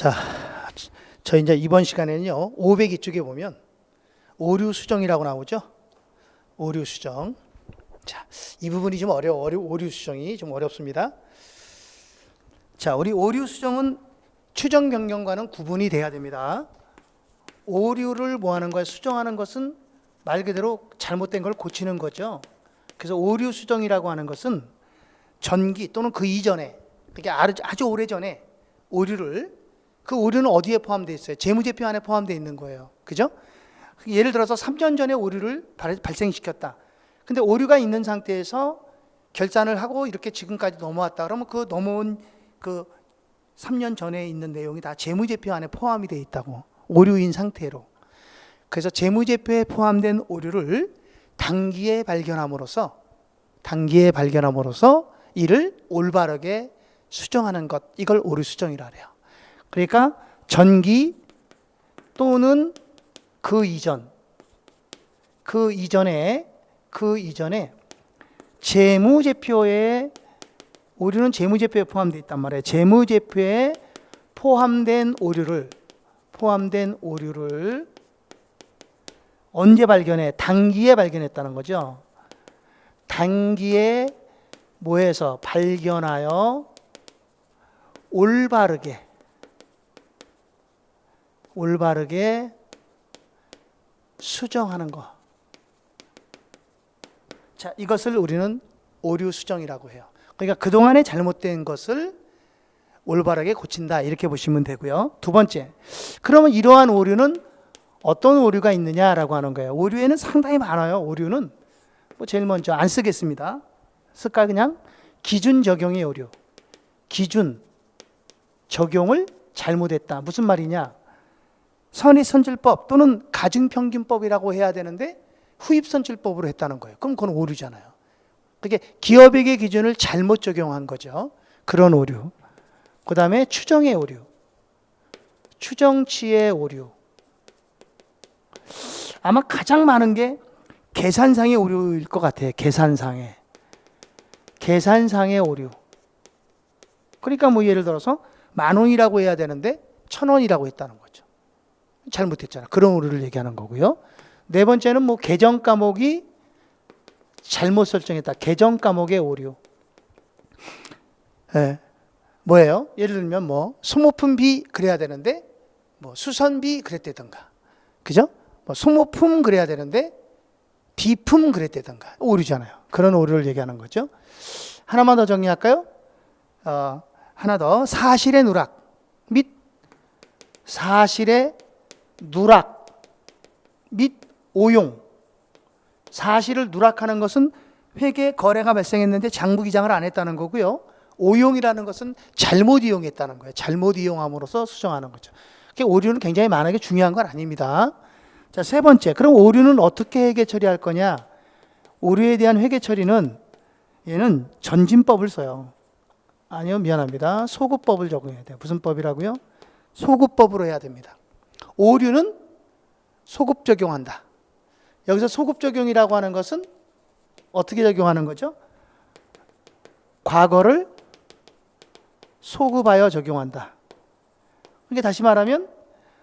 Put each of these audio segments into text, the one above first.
자, 저희 이제 이번 시간에는요, 502쪽에 보면 오류 수정이라고 나오죠. 오류 수정. 자, 이 부분이 좀 오류 수정이 좀 어렵습니다. 자, 우리 오류 수정은 추정 변경과는 구분이 돼야 됩니다. 오류를 뭐 하는 거야? 수정하는 것은 말 그대로 잘못된 걸 고치는 거죠. 그래서 오류 수정이라고 하는 것은 전기 또는 그 이전에, 그러니까 아주 오래전에 그 오류는 어디에 포함되어 있어요? 재무제표 안에 포함되어 있는 거예요. 그죠? 예를 들어서 3년 전에 오류를 발생시켰다. 근데 오류가 있는 상태에서 결산을 하고 이렇게 지금까지 넘어왔다. 그러면 그 넘어온 그 3년 전에 있는 내용이 다 재무제표 안에 포함이 되어 있다고. 오류인 상태로. 그래서 재무제표에 포함된 오류를 단기에 발견함으로써 이를 올바르게 수정하는 것, 이걸 오류 수정이라 그래요. 그러니까 전기 또는 그 이전에 재무제표에, 오류는 재무제표에 포함되어 있단 말이에요. 재무제표에 포함된 오류를 언제 발견해? 단기에 발견했다는 거죠. 단기에 뭐해서 발견하여 올바르게 수정하는 거. 자, 이것을 우리는 오류 수정이라고 해요. 그러니까 그동안에 잘못된 것을 올바르게 고친다, 이렇게 보시면 되고요. 두 번째, 그러면 이러한 오류는 어떤 오류가 있느냐라고 하는 거예요. 오류에는 상당히 많아요. 오류는 뭐 제일 먼저 안 쓰겠습니다. 쓸까 그냥? 기준 적용의 오류. 기준 적용을 잘못했다. 무슨 말이냐? 선의선질법 또는 가중평균법이라고 해야 되는데 후입선질법으로 했다는 거예요. 그럼 그건 오류잖아요. 그게 기업에게 기준을 잘못 적용한 거죠. 그런 오류. 그 다음에 추정의 오류, 추정치의 오류. 아마 가장 많은 게 계산상의 오류일 것 같아요. 계산상의 오류. 그러니까 뭐 예를 들어서 10,000원이라고 해야 되는데 1,000원이라고 했다는 거죠. 잘못했잖아. 그런 오류를 얘기하는 거고요. 네 번째는 뭐 계정 과목이 잘못 설정했다. 계정 과목의 오류. 네. 뭐예요? 예를 들면 뭐 소모품비 그래야 되는데 뭐 수선비 그랬다든가. 그죠? 뭐 소모품 그래야 되는데 비품 그랬다든가. 오류잖아요. 그런 오류를 얘기하는 거죠. 하나만 더 정리할까요? 하나 더. 사실의 누락 및 사실의 누락 및 오용. 사실을 누락하는 것은 회계 거래가 발생했는데 장부 기장을 안 했다는 거고요. 오용이라는 것은 잘못 이용했다는 거예요. 잘못 이용함으로써 수정하는 거죠. 오류는 굉장히 많은 게 중요한 건 아닙니다. 자, 세 번째. 그럼 오류는 어떻게 회계 처리할 거냐? 오류에 대한 회계 처리는 얘는 전진법을 써요. 아니요, 미안합니다. 소급법을 적용해야 돼요. 무슨 법이라고요? 소급법으로 해야 됩니다. 오류는 소급 적용한다. 여기서 소급 적용이라고 하는 것은 어떻게 적용하는 거죠? 과거를 소급하여 적용한다. 그러니까 다시 말하면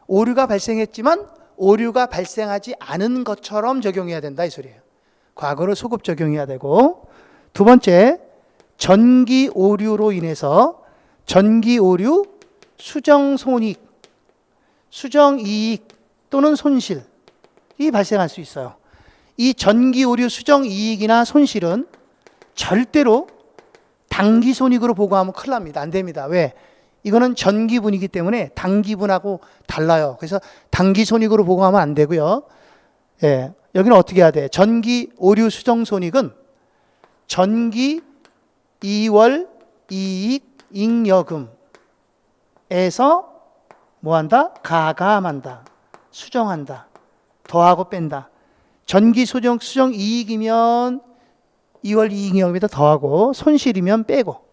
오류가 발생했지만 오류가 발생하지 않은 것처럼 적용해야 된다, 이 소리예요. 과거를 소급 적용해야 되고, 두 번째, 전기 오류로 인해서 전기 오류, 수정 손익, 수정 이익 또는 손실이 발생할 수 있어요. 이 전기 오류, 수정 이익이나 손실은 절대로 단기 손익으로 보고하면 큰일 납니다. 안 됩니다. 왜? 이거는 전기분이기 때문에 단기분하고 달라요. 그래서 단기 손익으로 보고하면 안 되고요. 예, 여기는 어떻게 해야 돼? 전기 오류 수정 손익은 전기 2월 이익 잉여금에서 뭐한다? 가감한다. 수정한다. 더하고 뺀다. 전기 수정 이익이면 2월 이익여금에다 더하고 손실이면 빼고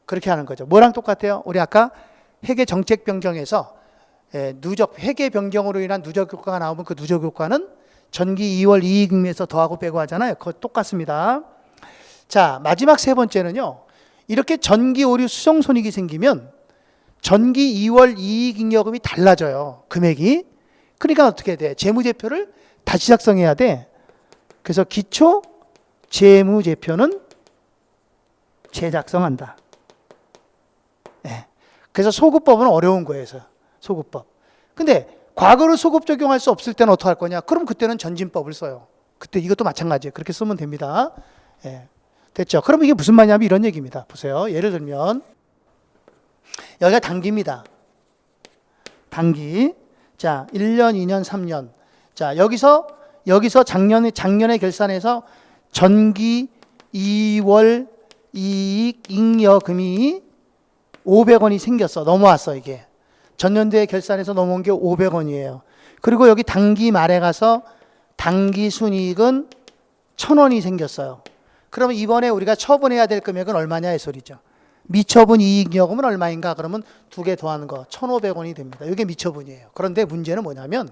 그렇게 하는 거죠. 뭐랑 똑같아요? 우리 아까 회계 정책 변경에서 누적 회계 변경으로 인한 누적 효과가 나오면 그 누적 효과는 전기 2월 이익에서 더하고 빼고 하잖아요. 그거 똑같습니다. 자, 마지막 세 번째는요. 이렇게 전기 오류 수정 손익이 생기면 전기 2월 이익잉여금이 달라져요. 금액이. 그러니까 어떻게 돼? 재무제표를 다시 작성해야 돼. 그래서 기초 재무제표는 재작성한다. 네. 그래서 소급법은 어려운 거예요. 소급법. 근데 과거로 소급 적용할 수 없을 때는 어떻게 할 거냐? 그럼 그때는 전진법을 써요. 그때 이것도 마찬가지예요. 그렇게 쓰면 됩니다. 네. 됐죠? 그럼 이게 무슨 말이냐면 이런 얘기입니다. 보세요. 예를 들면 여기가 단기입니다. 단기. 자, 1년, 2년, 3년. 자, 여기서 작년에 결산해서 전기 2월 이익 잉여금이 500원이 생겼어. 넘어왔어, 이게. 전년도에 결산해서 넘어온 게 500원이에요. 그리고 여기 단기 말에 가서 단기 순이익은 1000원이 생겼어요. 그러면 이번에 우리가 처분해야 될 금액은 얼마냐 이 소리죠. 미처분 이익잉여금은 얼마인가? 그러면 두 개 더하는 거 1,500원이 됩니다. 이게 미처분이에요. 그런데 문제는 뭐냐면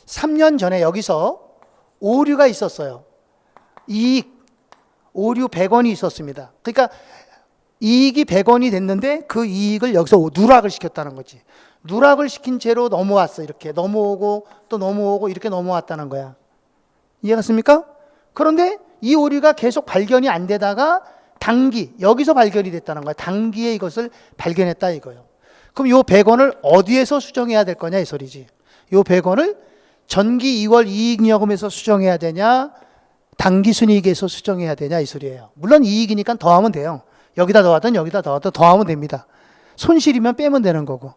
3년 전에 여기서 오류가 있었어요. 이익 오류 100원이 있었습니다. 그러니까 이익이 100원이 됐는데 그 이익을 여기서 누락을 시켰다는 거지. 누락을 시킨 채로 넘어왔어. 이렇게 넘어오고 또 넘어오고 이렇게 넘어왔다는 거야. 이해갔습니까? 그런데 이 오류가 계속 발견이 안 되다가 단기, 여기서 발견이 됐다는 거야. 단기에 이것을 발견했다 이거예요. 그럼 이 100원을 어디에서 수정해야 될 거냐 이 소리지. 이 100원을 전기 2월 이익잉여금에서 수정해야 되냐, 당기순이익에서 수정해야 되냐 이 소리예요. 물론 이익이니까 더하면 돼요. 여기다 더하든 여기다 더하든 더하면 됩니다. 손실이면 빼면 되는 거고.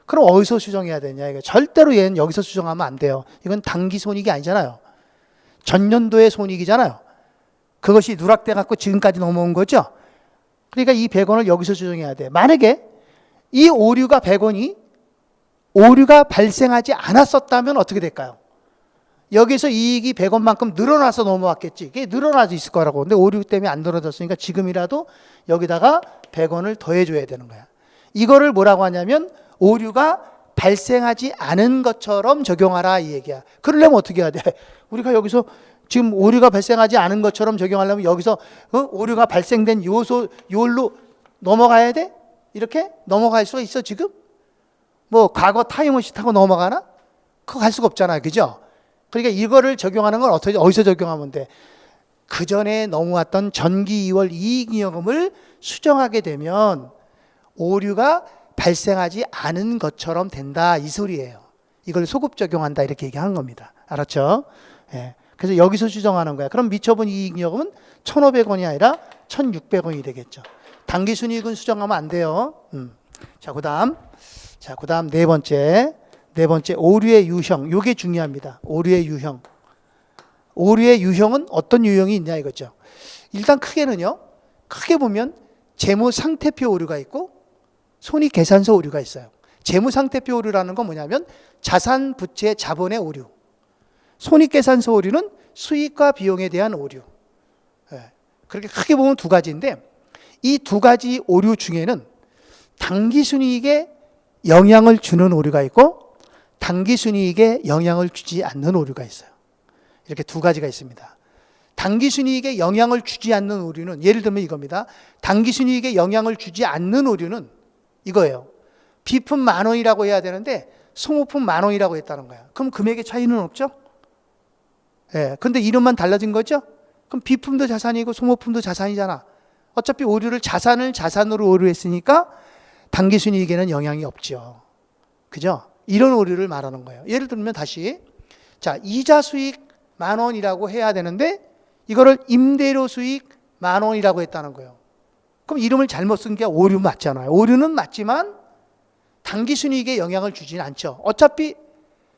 그럼 어디서 수정해야 되냐? 이거 절대로 얘는 여기서 수정하면 안 돼요. 이건 단기 손익이 아니잖아요. 전년도의 손익이잖아요. 그것이 누락돼 갖고 지금까지 넘어온 거죠. 그러니까 이 100원을 여기서 수정해야 돼. 만약에 이 오류가 100원이 오류가 발생하지 않았었다면 어떻게 될까요? 여기서 이익이 100원만큼 늘어나서 넘어왔겠지. 이게 늘어나서 있을 거라고. 근데 오류 때문에 안 늘어졌으니까 지금이라도 여기다가 100원을 더해줘야 되는 거야. 이거를 뭐라고 하냐면 오류가 발생하지 않은 것처럼 적용하라 이 얘기야. 그러려면 어떻게 해야 돼? 우리가 여기서 지금 오류가 발생하지 않은 것처럼 적용하려면 여기서 오류가 발생된 요일로 넘어가야 돼? 이렇게 넘어갈 수가 있어 지금? 뭐 과거 타임머신 타고 넘어가나? 그거 갈 수가 없잖아요. 그죠? 그러니까 이거를 적용하는 건 어디서 적용하면 돼? 그 전에 넘어왔던 전기 2월 이익잉여금을 수정하게 되면 오류가 발생하지 않은 것처럼 된다 이 소리예요. 이걸 소급 적용한다 이렇게 얘기하는 겁니다. 알았죠? 예. 그래서 여기서 수정하는 거야. 그럼 미처분 이익잉여금은 1,500원이 아니라 1,600원이 되겠죠. 당기순이익은 수정하면 안 돼요. 자, 그다음 네 번째 오류의 유형. 이게 중요합니다. 오류의 유형. 오류의 유형은 어떤 유형이 있냐 이거죠. 일단 크게 보면 재무상태표 오류가 있고 손익계산서 오류가 있어요. 재무상태표 오류라는 건 뭐냐면 자산, 부채, 자본의 오류. 손익계산서 오류는 수익과 비용에 대한 오류. 네. 그렇게 크게 보면 두 가지인데 이 두 가지 오류 중에는 당기순이익에 영향을 주는 오류가 있고 당기순이익에 영향을 주지 않는 오류가 있어요. 이렇게 두 가지가 있습니다. 당기순이익에 영향을 주지 않는 오류는 예를 들면 이겁니다. 당기순이익에 영향을 주지 않는 오류는 이거예요. 비품 10,000원이라고 해야 되는데 소모품 10,000원이라고 했다는 거야. 그럼 금액의 차이는 없죠? 예, 근데 이름만 달라진 거죠? 그럼 비품도 자산이고 소모품도 자산이잖아. 어차피 오류를 자산으로 오류했으니까 당기순이익에는 영향이 없죠. 그죠? 이런 오류를 말하는 거예요. 예를 들면 다시 자 이자 수익 10,000원이라고 해야 되는데 이거를 임대료 수익 10,000원이라고 했다는 거예요. 그럼 이름을 잘못 쓴 게 오류 맞잖아요. 오류는 맞지만 당기순이익에 영향을 주지는 않죠. 어차피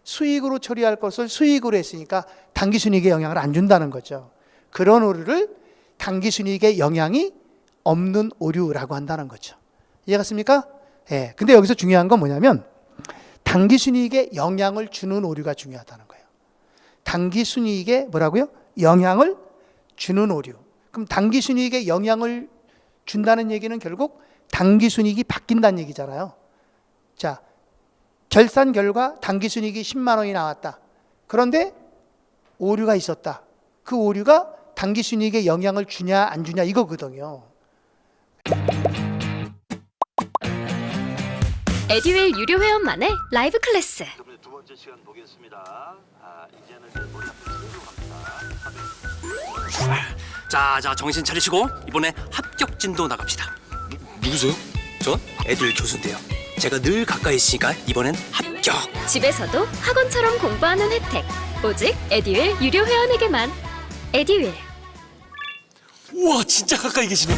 수익으로 처리할 것을 수익으로 했으니까 당기순이익에 영향을 안 준다는 거죠. 그런 오류를 당기순이익에 영향이 없는 오류라고 한다는 거죠. 이해갔습니까? 예. 근데 여기서 중요한 건 뭐냐면 당기순이익에 영향을 주는 오류가 중요하다는 거예요. 당기순이익에 뭐라고요? 영향을 주는 오류. 그럼 당기순이익에 영향을 준다는 얘기는 결국 당기순이익이 바뀐다는 얘기잖아요. 자, 결산 결과 당기순이익이 10만 원이 나왔다. 그런데 오류가 있었다. 그 오류가 당기순이익에 영향을 주냐 안 주냐 이거거든요. 에듀윌 유료 회원만의 라이브 클래스. 여러분의 두 번째 시간 보겠습니다. 이제는 이제 머리 한번 세우러 갑니다. 자, 정신 차리시고 이번에 합격 진도 나갑시다. 누구세요? 전 애들 교수인데요. 제가 늘 가까이 있으니까 이번엔 합격. 집에서도 학원처럼 공부하는 혜택. 오직 에듀윌 유료 회원에게만. 에듀윌. 우와, 진짜 가까이 계시네.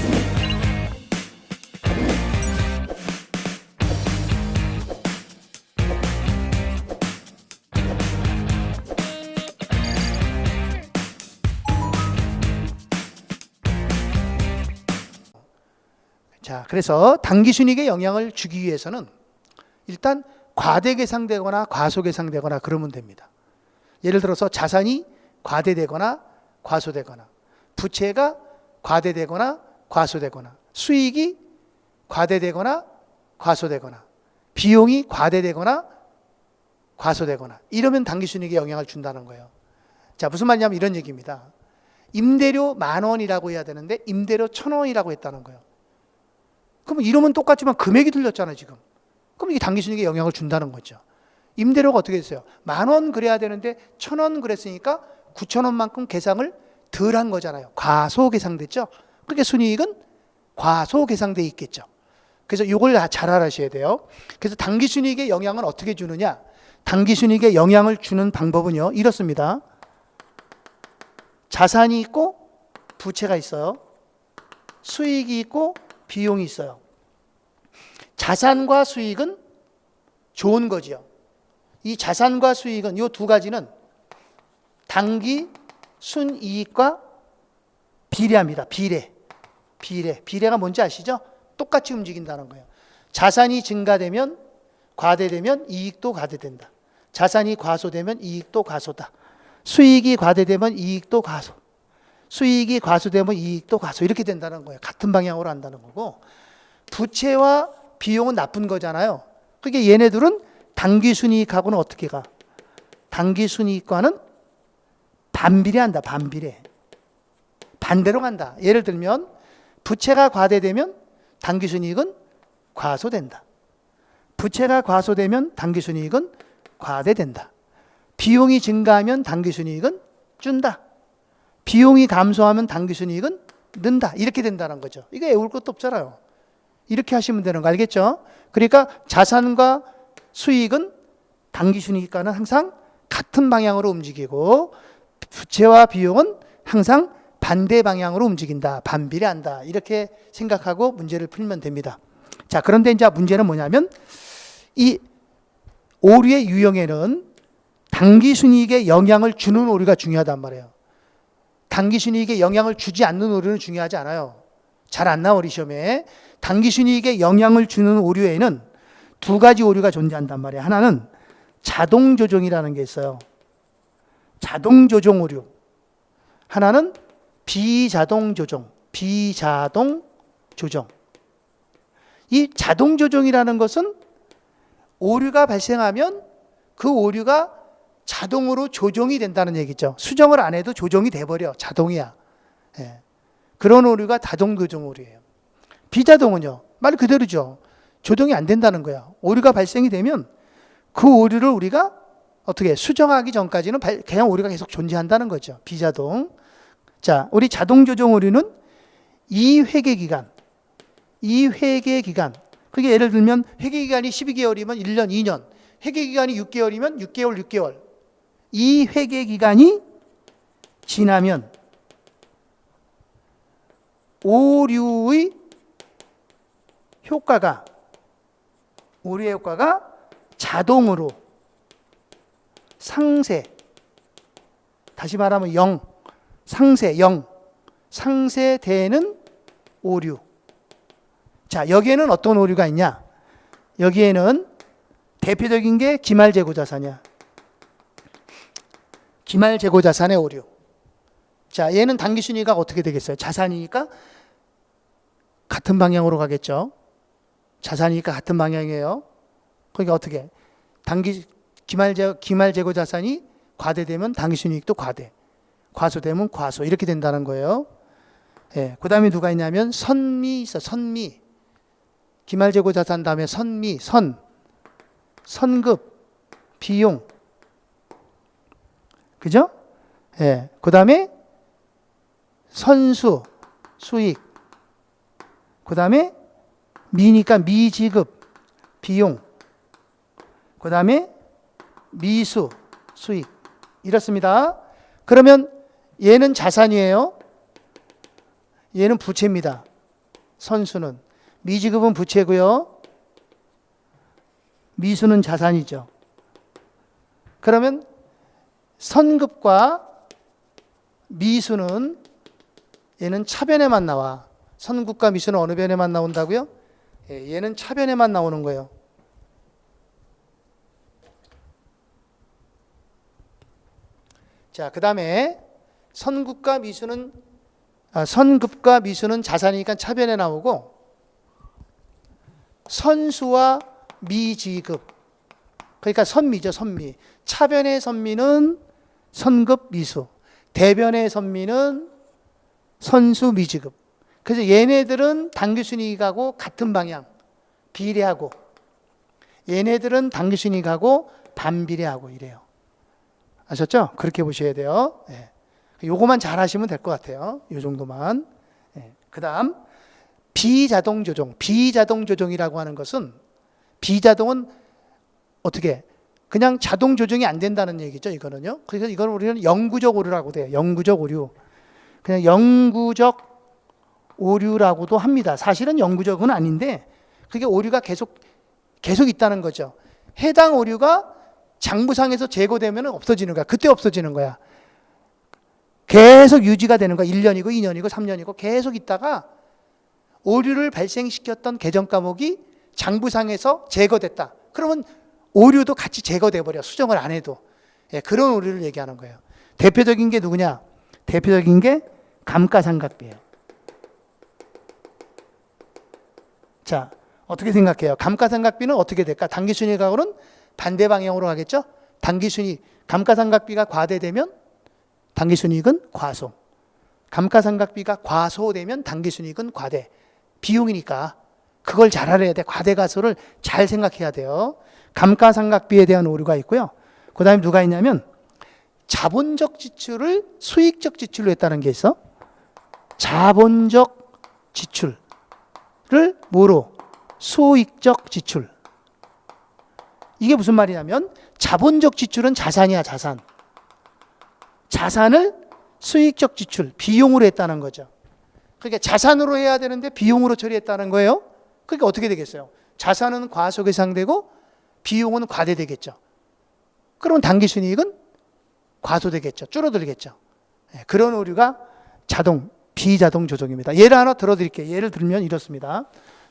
자, 그래서 당기순이익에 영향을 주기 위해서는 일단 과대계상되거나 과소계상되거나 그러면 됩니다. 예를 들어서 자산이 과대되거나 과소되거나, 부채가 과대되거나 과소되거나, 수익이 과대되거나 과소되거나, 비용이 과대되거나 과소되거나, 이러면 당기순이익에 영향을 준다는 거예요. 자, 무슨 말이냐면 이런 얘기입니다. 임대료 10,000원이라고 해야 되는데 임대료 1,000원이라고 했다는 거예요. 그럼 이러면 똑같지만 금액이 틀렸잖아요, 지금. 그럼 이게 당기순이익에 영향을 준다는 거죠. 임대료가 어떻게 됐어요? 10,000원 그래야 되는데 1,000원 그랬으니까 9,000원만큼 계상을 덜 한 거잖아요. 과소계상됐죠? 그러니까 순이익은 과소계상돼 있겠죠. 그래서 이걸 잘 알아셔야 돼요. 그래서 당기순이익에 영향을 어떻게 주느냐? 당기순이익에 영향을 주는 방법은요, 이렇습니다. 자산이 있고 부채가 있어요. 수익이 있고 비용이 있어요. 자산과 수익은 좋은 거지요. 이 자산과 수익은 이 두 가지는 당기 순이익과 비례합니다. 비례가 뭔지 아시죠? 똑같이 움직인다는 거예요. 자산이 증가되면 과대되면 이익도 과대된다. 자산이 과소되면 이익도 과소다. 수익이 과대되면 이익도 과소. 수익이 과소되면 이익도 과소. 이렇게 된다는 거예요. 같은 방향으로 한다는 거고, 부채와 비용은 나쁜 거잖아요. 그러니까 얘네들은 당기순이익하고는 어떻게 가? 당기순이익과는 반비례한다. 반대로 간다. 예를 들면 부채가 과대되면 당기순이익은 과소된다. 부채가 과소되면 당기순이익은 과대된다. 비용이 증가하면 당기순이익은 준다. 비용이 감소하면 당기순이익은 는다. 이렇게 된다는 거죠. 이거 외울 것도 없잖아요. 이렇게 하시면 되는 거 알겠죠? 그러니까 자산과 수익은 당기순이익과는 항상 같은 방향으로 움직이고, 부채와 비용은 항상 반대 방향으로 움직인다. 반비례한다. 이렇게 생각하고 문제를 풀면 됩니다. 자, 그런데 이제 문제는 뭐냐면 이 오류의 유형에는 당기순이익에 영향을 주는 오류가 중요하단 말이에요. 당기순이익에 영향을 주지 않는 오류는 중요하지 않아요. 잘 안 나와, 우리 시험에. 당기순이익에 영향을 주는 오류에는 두 가지 오류가 존재한단 말이에요. 하나는 자동조정이라는 게 있어요. 자동조정 오류. 하나는 비자동조정. 이 자동조정이라는 것은 오류가 발생하면 그 오류가 자동으로 조정이 된다는 얘기죠. 수정을 안 해도 조정이 돼버려. 자동이야. 예. 그런 오류가 자동조정 오류예요. 비자동은요, 말 그대로죠. 조정이 안 된다는 거야. 오류가 발생이 되면 그 오류를 우리가 어떻게 수정하기 전까지는 그냥 오류가 계속 존재한다는 거죠. 비자동. 자, 우리 자동조정 오류는 이 회계기간. 그게 예를 들면 회계기간이 12개월이면 1년, 2년. 회계기간이 6개월이면 6개월. 이 회계기간이 지나면 오류의 효과가 자동으로 상세, 다시 말하면 0, 상세되는 오류. 자, 여기에는 어떤 오류가 있냐? 여기에는 대표적인 게 기말재고자산이야. 기말재고자산의 오류. 자, 얘는 당기순이익가 어떻게 되겠어요? 자산이니까 같은 방향으로 가겠죠. 자산이니까 같은 방향이에요. 그러니까 어떻게? 기말재고자산이 과대되면 당기순이익도 과대, 과소되면 과소, 이렇게 된다는 거예요. 예, 그 다음에 누가 있냐면 선미 있어. 기말재고자산 다음에 선급, 비용. 그죠? 예. 그 다음에 선수, 수익. 그 다음에 미니까 미지급, 비용. 그 다음에 미수, 수익. 이렇습니다. 그러면 얘는 자산이에요. 얘는 부채입니다. 선수는. 미지급은 부채고요. 미수는 자산이죠. 그러면 선급과 미수는 얘는 차변에만 나와. 선급과 미수는 어느 변에만 나온다고요? 얘는 차변에만 나오는 거예요. 자, 그 다음에 선급과 미수는 자산이니까 차변에 나오고, 선수와 미지급, 그러니까 선미죠, 선미. 차변의 선미는 선급 미수, 대변의 선미는 선수 미지급. 그래서 얘네들은 당기순이익하고 같은 방향, 비례하고, 얘네들은 당기순이익하고 반비례하고 이래요. 아셨죠? 그렇게 보셔야 돼요. 예. 요거만 잘 하시면 될 것 같아요. 요 정도만. 예. 그 다음 비자동 조정. 비자동 조정이라고 하는 것은, 비자동은 어떻게 그냥 자동 조정이 안 된다는 얘기죠. 이거는요. 그래서 이걸 우리는 영구적 오류라고 돼요. 영구적 오류. 그냥 영구적 오류라고도 합니다. 사실은 영구적은 아닌데 그게 오류가 계속 있다는 거죠. 해당 오류가 장부상에서 제거되면 없어지는 거야. 그때 없어지는 거야. 계속 유지가 되는 거야. 1년이고 2년이고 3년이고 계속 있다가 오류를 발생시켰던 개정 과목이 장부상에서 제거됐다. 그러면 오류도 같이 제거돼 버려. 수정을 안 해도. 예, 그런 오류를 얘기하는 거예요. 대표적인 게 누구냐? 대표적인 게 감가상각비예요. 자, 어떻게 생각해요? 감가상각비는 어떻게 될까? 당기순이익하고는 반대 방향으로 가겠죠? 당기순이익, 감가상각비가 과대되면 당기순이익은 과소. 감가상각비가 과소되면 당기순이익은 과대. 비용이니까 그걸 잘 알아야 돼. 과대과소를 잘 생각해야 돼요. 감가상각비에 대한 오류가 있고요. 그 다음에 누가 있냐면 자본적 지출을 수익적 지출로 했다는 게 있어. 자본적 지출을 뭐로? 수익적 지출. 이게 무슨 말이냐면 자본적 지출은 자산이야, 자산. 자산을 수익적 지출, 비용으로 했다는 거죠. 그러니까 자산으로 해야 되는데 비용으로 처리했다는 거예요. 그러니까 어떻게 되겠어요? 자산은 과소계상되고 비용은 과대되겠죠. 그러면 당기순이익은 과소되겠죠. 줄어들겠죠. 그런 오류가 비자동 조정입니다. 예를 하나 들어드릴게요. 예를 들면 이렇습니다.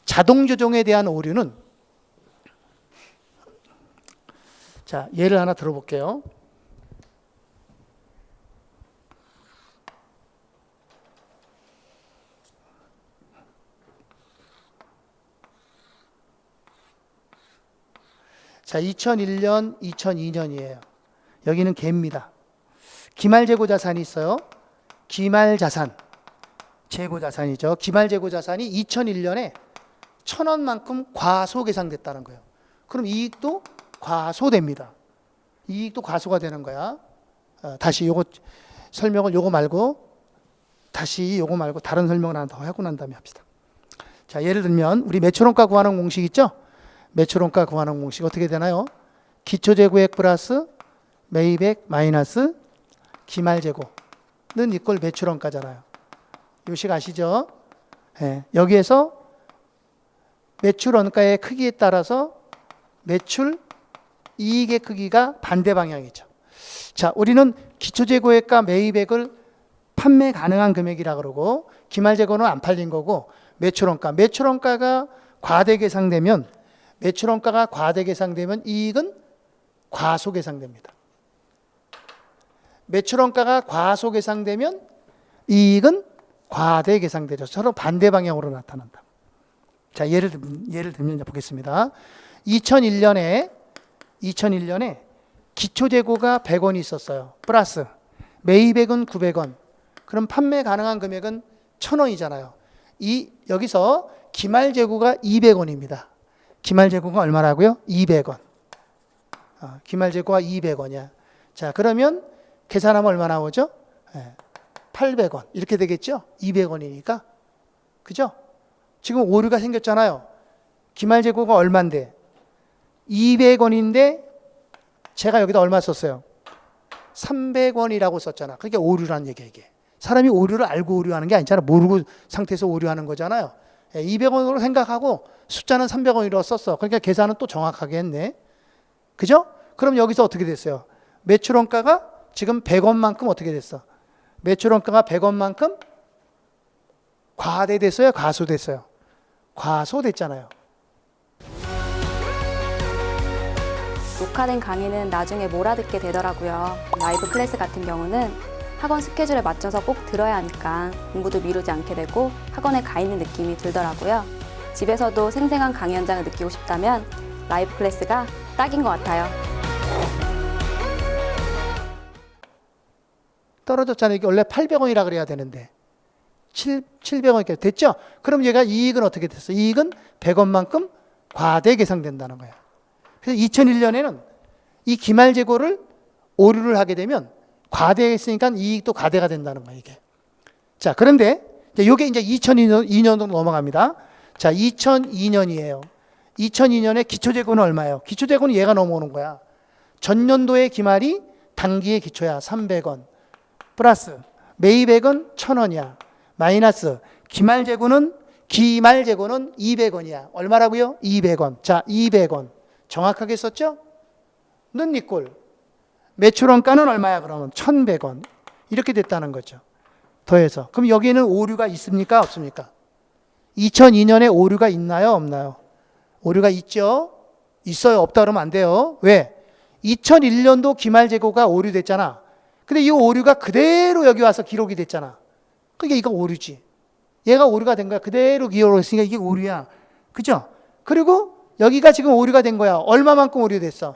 자동 조정에 대한 오류는, 자, 예를 하나 들어볼게요. 자, 2001년, 2002년이에요. 여기는 개입니다. 기말재고자산이 있어요. 기말자산, 재고자산이죠. 기말재고자산이 2001년에 1,000원만큼 과소계상됐다는 거예요. 그럼 이익도 과소됩니다. 이익도 과소가 되는 거야. 다시 요거 설명을 요거 말고 다른 설명을 하나 더 하고 난 다음에 합시다. 자, 예를 들면 우리 매출원가 구하는 공식 있죠? 매출원가 구하는 공식 어떻게 되나요? 기초재고액 플러스 매입액 마이너스 기말재고는 이꼴 매출원가잖아요. 요식 아시죠? 네, 여기에서 매출원가의 크기에 따라서 매출 이익의 크기가 반대 방향이죠. 자, 우리는 기초재고액과 매입액을 판매 가능한 금액이라 그러고 기말재고는 안 팔린 거고 매출원가가 과대계상되면 이익은 과소계상됩니다. 매출원가가 과소계상되면 이익은 과대계상되죠. 서로 반대 방향으로 나타난다. 자, 예를 들면 보겠습니다. 2001년에 기초재고가 100원이 있었어요. 플러스 매입액은 900원. 그럼 판매 가능한 금액은 1,000원이잖아요. 여기서 기말재고가 200원입니다. 기말재고가 얼마라고요? 200원. 기말재고가 200원이야. 자, 그러면 계산하면 얼마 나오죠? 800원. 이렇게 되겠죠? 200원이니까. 그죠? 지금 오류가 생겼잖아요. 기말재고가 얼만데? 200원인데 제가 여기다 얼마 썼어요? 300원이라고 썼잖아. 그게 오류라는 얘기야, 이게. 사람이 오류를 알고 오류하는 게 아니잖아. 모르고 상태에서 오류하는 거잖아요. 200원으로 생각하고 숫자는 300원이라고 썼어. 그러니까 계산은 또 정확하게 했네. 그죠? 그럼 여기서 어떻게 됐어요? 매출원가가 지금 100원만큼 어떻게 됐어? 매출원가가 100원만큼 과대됐어요? 과소됐어요? 과소됐잖아요. 녹화된 강의는 나중에 몰아듣게 되더라고요. 라이브 클래스 같은 경우는 학원 스케줄에 맞춰서 꼭 들어야 하니까 공부도 미루지 않게 되고 학원에 가 있는 느낌이 들더라고요. 집에서도 생생한 강의 현장을 느끼고 싶다면 라이브 클래스가 딱인 것 같아요. 떨어졌잖아요. 이게 원래 800원이라 그래야 되는데 700원 이렇게 됐죠? 그럼 얘가 이익은 어떻게 됐어? 이익은 100원만큼 과대 계상된다는 거야. 그래서 2001년에는 이 기말재고를 오류를 하게 되면 과대했으니까 이익도 과대가 된다는 거야, 이게. 자, 그런데 이게 이제 2002년으로 넘어갑니다. 자, 2002년이에요. 2002년에 기초재고는 얼마예요? 기초재고는 얘가 넘어오는 거야. 전년도의 기말이 당기의 기초야, 300원. 플러스 매입액은 1,000원이야. 마이너스 기말재고는 200원이야. 얼마라고요? 200원. 자, 200원. 정확하게 썼죠? 눈니꼴. 매출원가는 얼마야 그러면? 1,100원. 이렇게 됐다는 거죠. 더해서. 그럼 여기에는 오류가 있습니까? 없습니까? 2002년에 오류가 있나요? 없나요? 오류가 있죠? 있어요? 없다 그러면 안 돼요. 왜? 2001년도 기말재고가 오류됐잖아. 근데 이 오류가 그대로 여기 와서 기록이 됐잖아. 그게 이거 오류지. 얘가 오류가 된 거야. 그대로 기록을 했으니까 이게 오류야. 그죠? 그리고 여기가 지금 오류가 된 거야. 얼마만큼 오류됐어?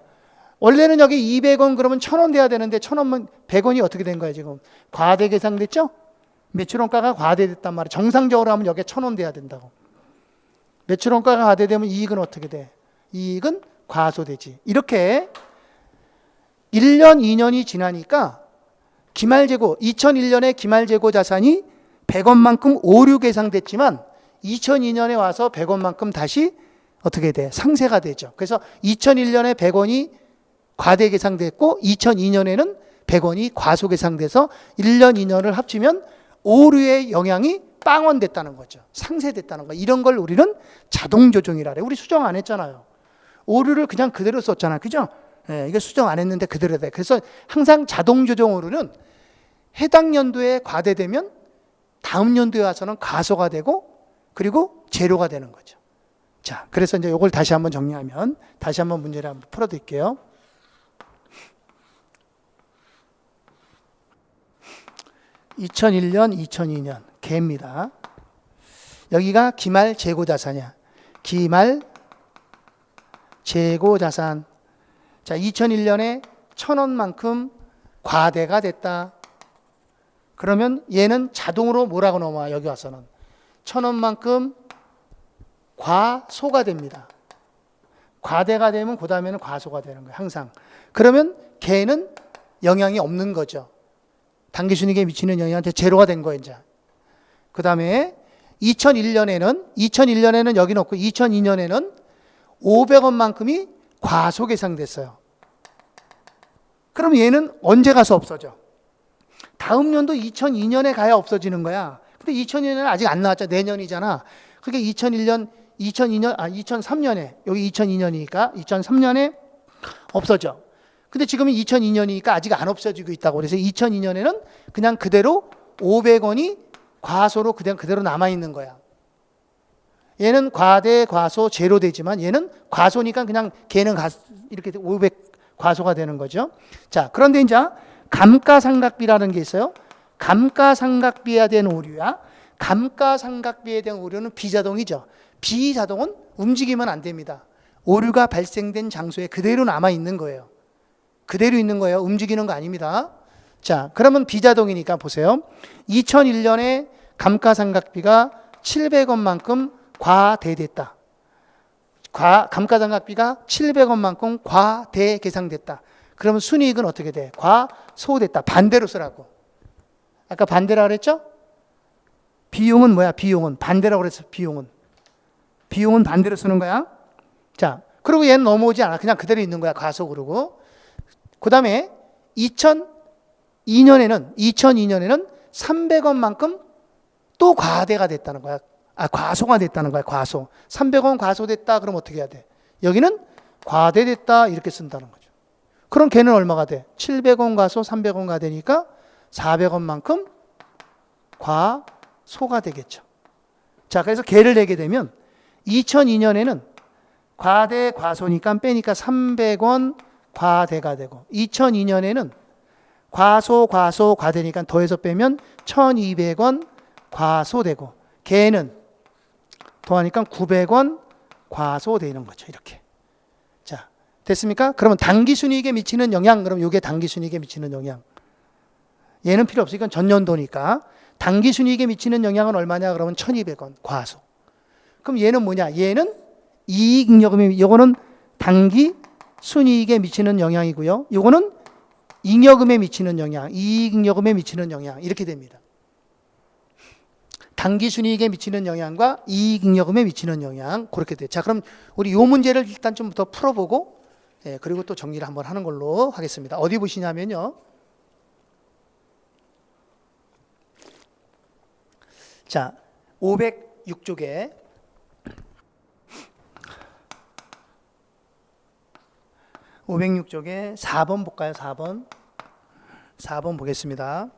원래는 여기 200원 그러면 1,000원 돼야 되는데 1,000원만 100원이 어떻게 된 거야 지금? 과대 계상됐죠? 매출원가가 과대됐단 말이야. 정상적으로 하면 여기에 1,000원 돼야 된다고. 매출원가가 과대되면 이익은 어떻게 돼? 이익은 과소되지. 이렇게 1년, 2년이 지나니까 기말재고, 2001년에 기말재고 자산이 100원만큼 오류 계상됐지만 2002년에 와서 100원만큼 다시 어떻게 돼? 상세가 되죠. 그래서 2001년에 100원이 과대 계상됐고 2002년에는 100원이 과소 계상돼서 1년, 2년을 합치면 오류의 영향이 빵원됐다는 거죠. 상쇄됐다는 거. 이런 걸 우리는 자동 조정이라 그래. 우리 수정 안 했잖아요. 오류를 그냥 그대로 썼잖아요. 그죠? 예, 이게 수정 안 했는데 그대로 돼. 그래서 항상 자동 조정 오류는 해당 연도에 과대되면 다음 연도에 와서는 과소가 되고 그리고 제로가 되는 거죠. 자, 그래서 이제 이걸 다시 한번 정리하면 다시 한번 문제를 한번 풀어드릴게요. (2001년) (2002년) 개입니다. 여기가 기말 재고 자산이야. 기말 재고 자산. 자, 2001년에 1,000원만큼 과대가 됐다. 그러면 얘는 자동으로 뭐라고 넘어와? 여기 와서는 1,000원만큼 과소가 됩니다. 과대가 되면 그 다음에는 과소가 되는 거예요. 항상. 그러면 걔는 영향이 없는 거죠. 당기순이익에 미치는 영향한테 제로가 된 거예요. 이제. 그 다음에 2001년에는 여기 넣고 2002년에는 500원만큼이 과소 계상됐어요. 그럼 얘는 언제 가서 없어져? 다음 연도 2002년에 가야 없어지는 거야. 근데 2002년은 아직 안 나왔잖아. 내년이잖아. 그게 2003년에, 여기 2002년이니까 2003년에 없어져. 근데 지금은 2002년이니까 아직 안 없어지고 있다고. 그래서 2002년에는 그냥 그대로 500원이 과소로 그냥 그대로 남아있는 거야. 얘는 과대, 과소, 제로 되지만 얘는 과소니까 그냥 걔는 이렇게 500 과소가 되는 거죠. 자, 그런데 이제 감가상각비라는 게 있어요. 감가상각비에 대한 오류야. 감가상각비에 대한 오류는 비자동이죠. 비자동은 움직이면 안 됩니다. 오류가 발생된 장소에 그대로 남아있는 거예요. 그대로 있는 거예요. 움직이는 거 아닙니다. 자, 그러면 비자동이니까 보세요. 2001년에 감가상각비가 700원만큼 과대됐다. 감가상각비가 700원만큼 과대 계상됐다. 그러면 순이익은 어떻게 돼? 과소됐다. 반대로 쓰라고. 아까 반대라 그랬죠? 비용은 뭐야? 비용은 반대라고 그랬어. 비용은 반대로 쓰는 거야. 자, 그리고 얘는 넘어오지 않아. 그냥 그대로 있는 거야. 과소 그러고. 그 다음에 2002년에는 300원만큼 또 과대가 됐다는 거야. 과소가 됐다는 거야. 과소. 300원 과소됐다. 그럼 어떻게 해야 돼? 여기는 과대됐다. 이렇게 쓴다는 거죠. 그럼 걔는 얼마가 돼? 700원 과소, 300원 과대니까 400원만큼 과소가 되겠죠. 자, 그래서 걔를 내게 되면 2002년에는 과대 과소니까 빼니까 300원 과대가 되고 2002년에는 과소 과대니까 더해서 빼면 1200원 과소되고 걔는 더하니까 900원 과소되는 거죠. 이렇게. 자, 됐습니까? 그러면 당기순이익에 미치는 영향, 그럼 이게 당기순이익에 미치는 영향. 얘는 필요 없어. 이건 전년도니까. 당기순이익에 미치는 영향은 얼마냐? 그러면 1200원 과소. 그럼 얘는 뭐냐? 얘는 이익잉여금이, 요거는 당기순이익에 미치는 영향이고요. 요거는 잉여금에 미치는 영향, 이익잉여금에 미치는 영향, 이렇게 됩니다. 당기순이익에 미치는 영향과 이익잉여금에 미치는 영향, 그렇게 돼요. 자, 그럼 우리 요 문제를 일단 좀 더 풀어보고, 그리고 또 정리를 한번 하는 걸로 하겠습니다. 어디 보시냐면요. 자, 506쪽에 506쪽에 4번 볼까요? 4번 보겠습니다.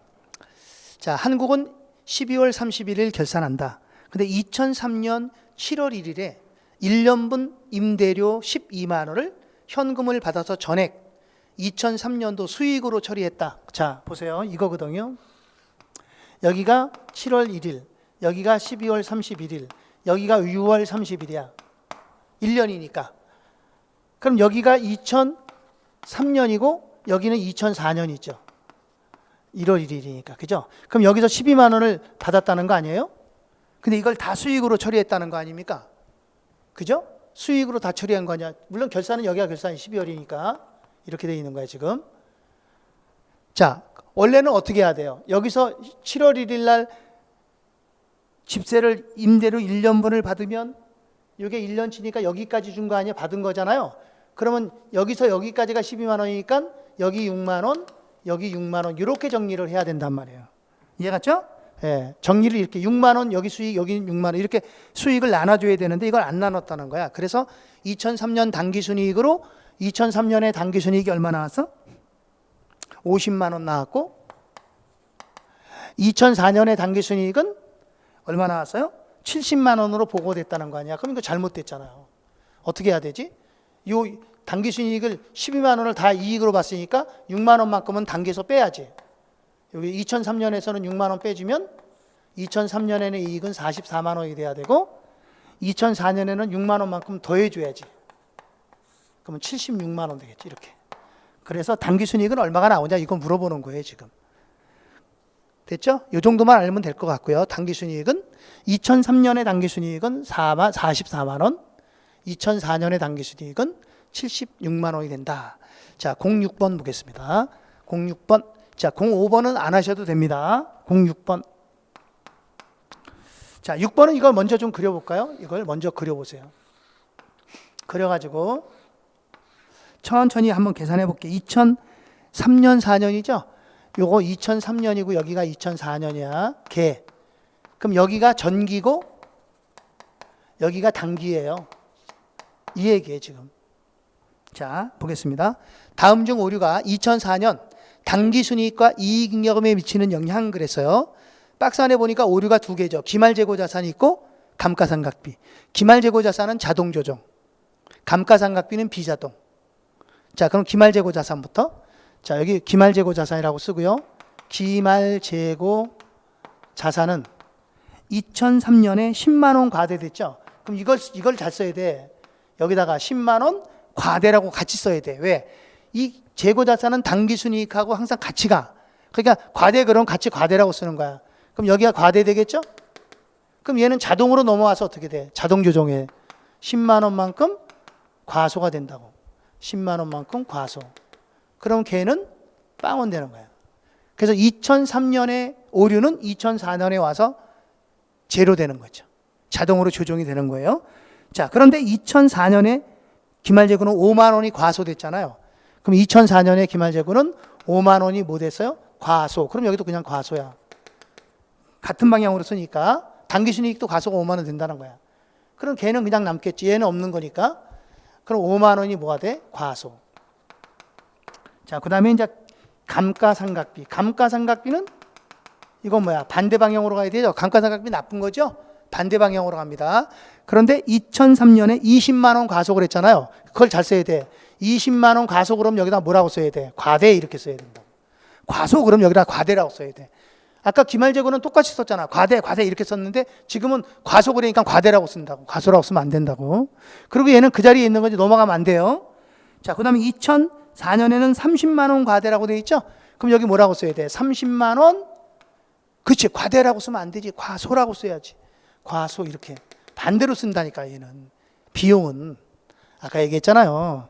자, 한국은 12월 31일 결산한다. 근데 2003년 7월 1일에 1년분 임대료 12만 원을 현금을 받아서 전액 2003년도 수익으로 처리했다. 자, 보세요. 이거거든요. 여기가 7월 1일, 여기가 12월 31일, 여기가 6월 30일이야. 1년이니까. 그럼 여기가 2003년이고 여기는 2004년이죠. 1월 1일이니까. 그죠? 그럼 여기서 12만 원을 받았다는 거 아니에요? 근데 이걸 다 수익으로 처리했다는 거 아닙니까? 그죠? 수익으로 다 처리한 거 아니야? 물론 결산은 여기가 결산이 12월이니까 이렇게 돼 있는 거야, 지금. 자, 원래는 어떻게 해야 돼요? 여기서 7월 1일 날 집세를 임대료 1년분을 받으면 이게 1년치니까 여기까지 준 거 아니야? 받은 거잖아요. 그러면 여기서 여기까지가 12만 원이니까 여기 6만 원, 여기 6만 원 이렇게 정리를 해야 된단 말이에요. 이해갔죠? 예, 정리를 이렇게 6만 원 여기 수익 여기 6만 원 이렇게 수익을 나눠줘야 되는데 이걸 안 나눴다는 거야. 그래서 2003년 당기순이익으로 2003년에 당기순이익이 얼마 나왔어? 50만 원 나왔고 2004년에 당기순이익은 얼마 나왔어요? 70만 원으로 보고됐다는 거 아니야. 그럼 이거 잘못됐잖아요. 어떻게 해야 되지? 요 당기순이익을 12만 원을 다 이익으로 봤으니까 6만 원만큼은 당겨서 빼야지. 여기 2003년에서는 6만 원 빼주면 2003년에는 이익은 44만 원이 돼야 되고 2004년에는 6만 원만큼 더해줘야지. 그러면 76만 원 되겠지. 이렇게. 그래서 당기순이익은 얼마가 나오냐 이건 물어보는 거예요 지금. 됐죠? 이 정도만 알면 될 것 같고요. 당기순이익은 2003년의 당기순이익은 44만 원, 2004년의 당기순이익은 76만 원이 된다. 자, 06번 보겠습니다. 06번. 자, 05번은 안 하셔도 됩니다. 06번. 자, 6번은 이걸 먼저 좀 그려볼까요? 이걸 먼저 그려보세요. 그려가지고 천천히 한번 계산해 볼게요. 2003년 4년이죠? 요거 2003년이고 여기가 2004년이야. 개. 그럼 여기가 전기고 여기가 단기예요. 이 얘기예요, 지금. 자, 보겠습니다. 다음 중 오류가 2004년 당기순이익과 이익잉여금에 미치는 영향 그랬어요. 박스 안에 보니까 오류가 두 개죠. 기말재고자산이 있고 감가상각비. 기말재고자산은 자동조정. 감가상각비는 비자동. 자, 그럼 기말재고자산부터. 자, 여기 기말재고자산이라고 쓰고요. 기말재고자산은 2003년에 10만 원 과대됐죠. 그럼 이걸 잘 써야 돼. 여기다가 10만 원 과대라고 같이 써야 돼. 왜? 이 재고자산은 당기순이익하고 항상 같이 가. 그러니까 과대 그럼 같이 과대라고 쓰는 거야. 그럼 여기가 과대 되겠죠? 그럼 얘는 자동으로 넘어와서 어떻게 돼? 자동 조정해. 10만 원만큼 과소가 된다고. 10만 원만큼 과소. 그럼 걔는 빵원 되는 거야. 그래서 2003년에 오류는 2004년에 와서 제로 되는 거죠. 자동으로 조정이 되는 거예요. 자, 그런데 2004년에 기말재고는 5만 원이 과소됐잖아요. 그럼 2004년에 기말재고는 5만 원이 뭐 됐어요? 과소. 그럼 여기도 그냥 과소야. 같은 방향으로 쓰니까 당기순이익도 과소가 5만 원 된다는 거야. 그럼 걔는 그냥 남겠지. 얘는 없는 거니까. 그럼 5만 원이 뭐가 돼? 과소. 자, 그 다음에 이제 감가상각비. 감가상각비는 이건 뭐야? 반대 방향으로 가야 되죠. 감가상각비 나쁜 거죠? 반대 방향으로 갑니다. 그런데 2003년에 20만 원 과속을 했잖아요. 그걸 잘 써야 돼. 20만 원 과속 그럼 여기다 뭐라고 써야 돼? 과대 이렇게 써야 된다. 과속 그럼 여기다 과대라고 써야 돼. 아까 기말재고는 똑같이 썼잖아. 과대 이렇게 썼는데 지금은 과속을 하니까 과대라고 쓴다고. 과소라고 쓰면 안 된다고. 그리고 얘는 그 자리에 있는 거지 넘어가면 안 돼요. 자, 그 다음에 2004년에는 30만 원 과대라고 돼 있죠? 그럼 여기 뭐라고 써야 돼? 30만 원? 그치, 과대라고 쓰면 안 되지. 과소라고 써야지. 과소 이렇게 반대로 쓴다니까. 얘는 비용은 아까 얘기했잖아요.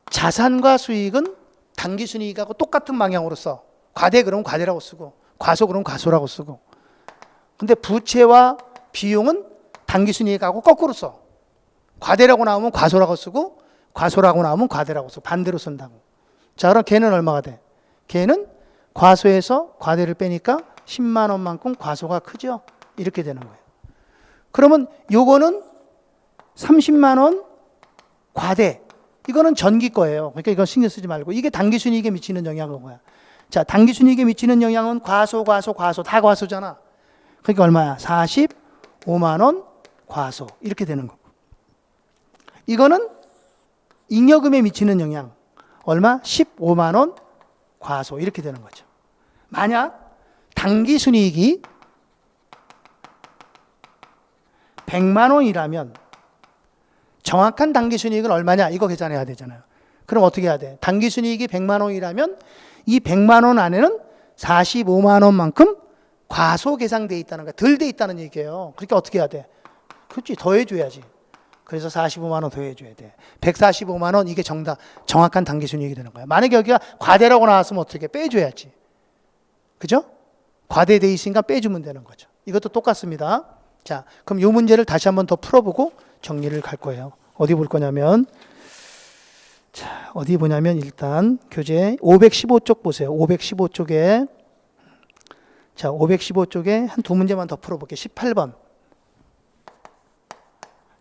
자산과 수익은 당기순이익하고 똑같은 방향으로 써. 과대 그러면 과대라고 쓰고 과소 그러면 과소라고 쓰고. 근데 부채와 비용은 당기순이익하고 거꾸로 써. 과대라고 나오면 과소라고 쓰고 과소라고 나오면 과대라고 써. 반대로 쓴다고. 자, 그럼 걔는 얼마가 돼? 걔는 과소에서 과대를 빼니까 10만 원만큼 과소가 크죠? 이렇게 되는 거예요. 그러면 요거는 30만 원 과대. 이거는 전기 거예요. 그러니까 이건 신경 쓰지 말고. 이게 당기순이익에 미치는 영향은 뭐야? 자, 당기순이익에 미치는 영향은 과소 다 과소잖아. 그러니까 얼마야? 45만 원 과소. 이렇게 되는 거고. 이거는 잉여금에 미치는 영향. 얼마? 15만 원 과소. 이렇게 되는 거죠. 만약 당기순이익이 100만 원이라면 정확한 당기순이익은 얼마냐? 이거 계산해야 되잖아요. 그럼 어떻게 해야 돼? 당기순이익이 100만 원이라면 이 100만 원 안에는 45만 원만큼 과소 계상돼 있다는 거야. 덜 돼 있다는 얘기예요. 그러니까 어떻게 해야 돼? 그렇지, 더해줘야지. 그래서 45만 원 더해줘야 돼. 145만 원 이게 정확한 당기순이익이 되는 거야. 만약에 여기가 과대라고 나왔으면 어떻게 빼줘야지. 그죠? 과대돼 있으니까 빼주면 되는 거죠. 이것도 똑같습니다. 자, 그럼 이 문제를 다시 한번 더 풀어보고 정리를 갈 거예요. 어디 볼 거냐면, 자, 어디 보냐면 일단 교재 515쪽 보세요. 515쪽에, 자, 515쪽에 한 두 문제만 더 풀어볼게요. 18번.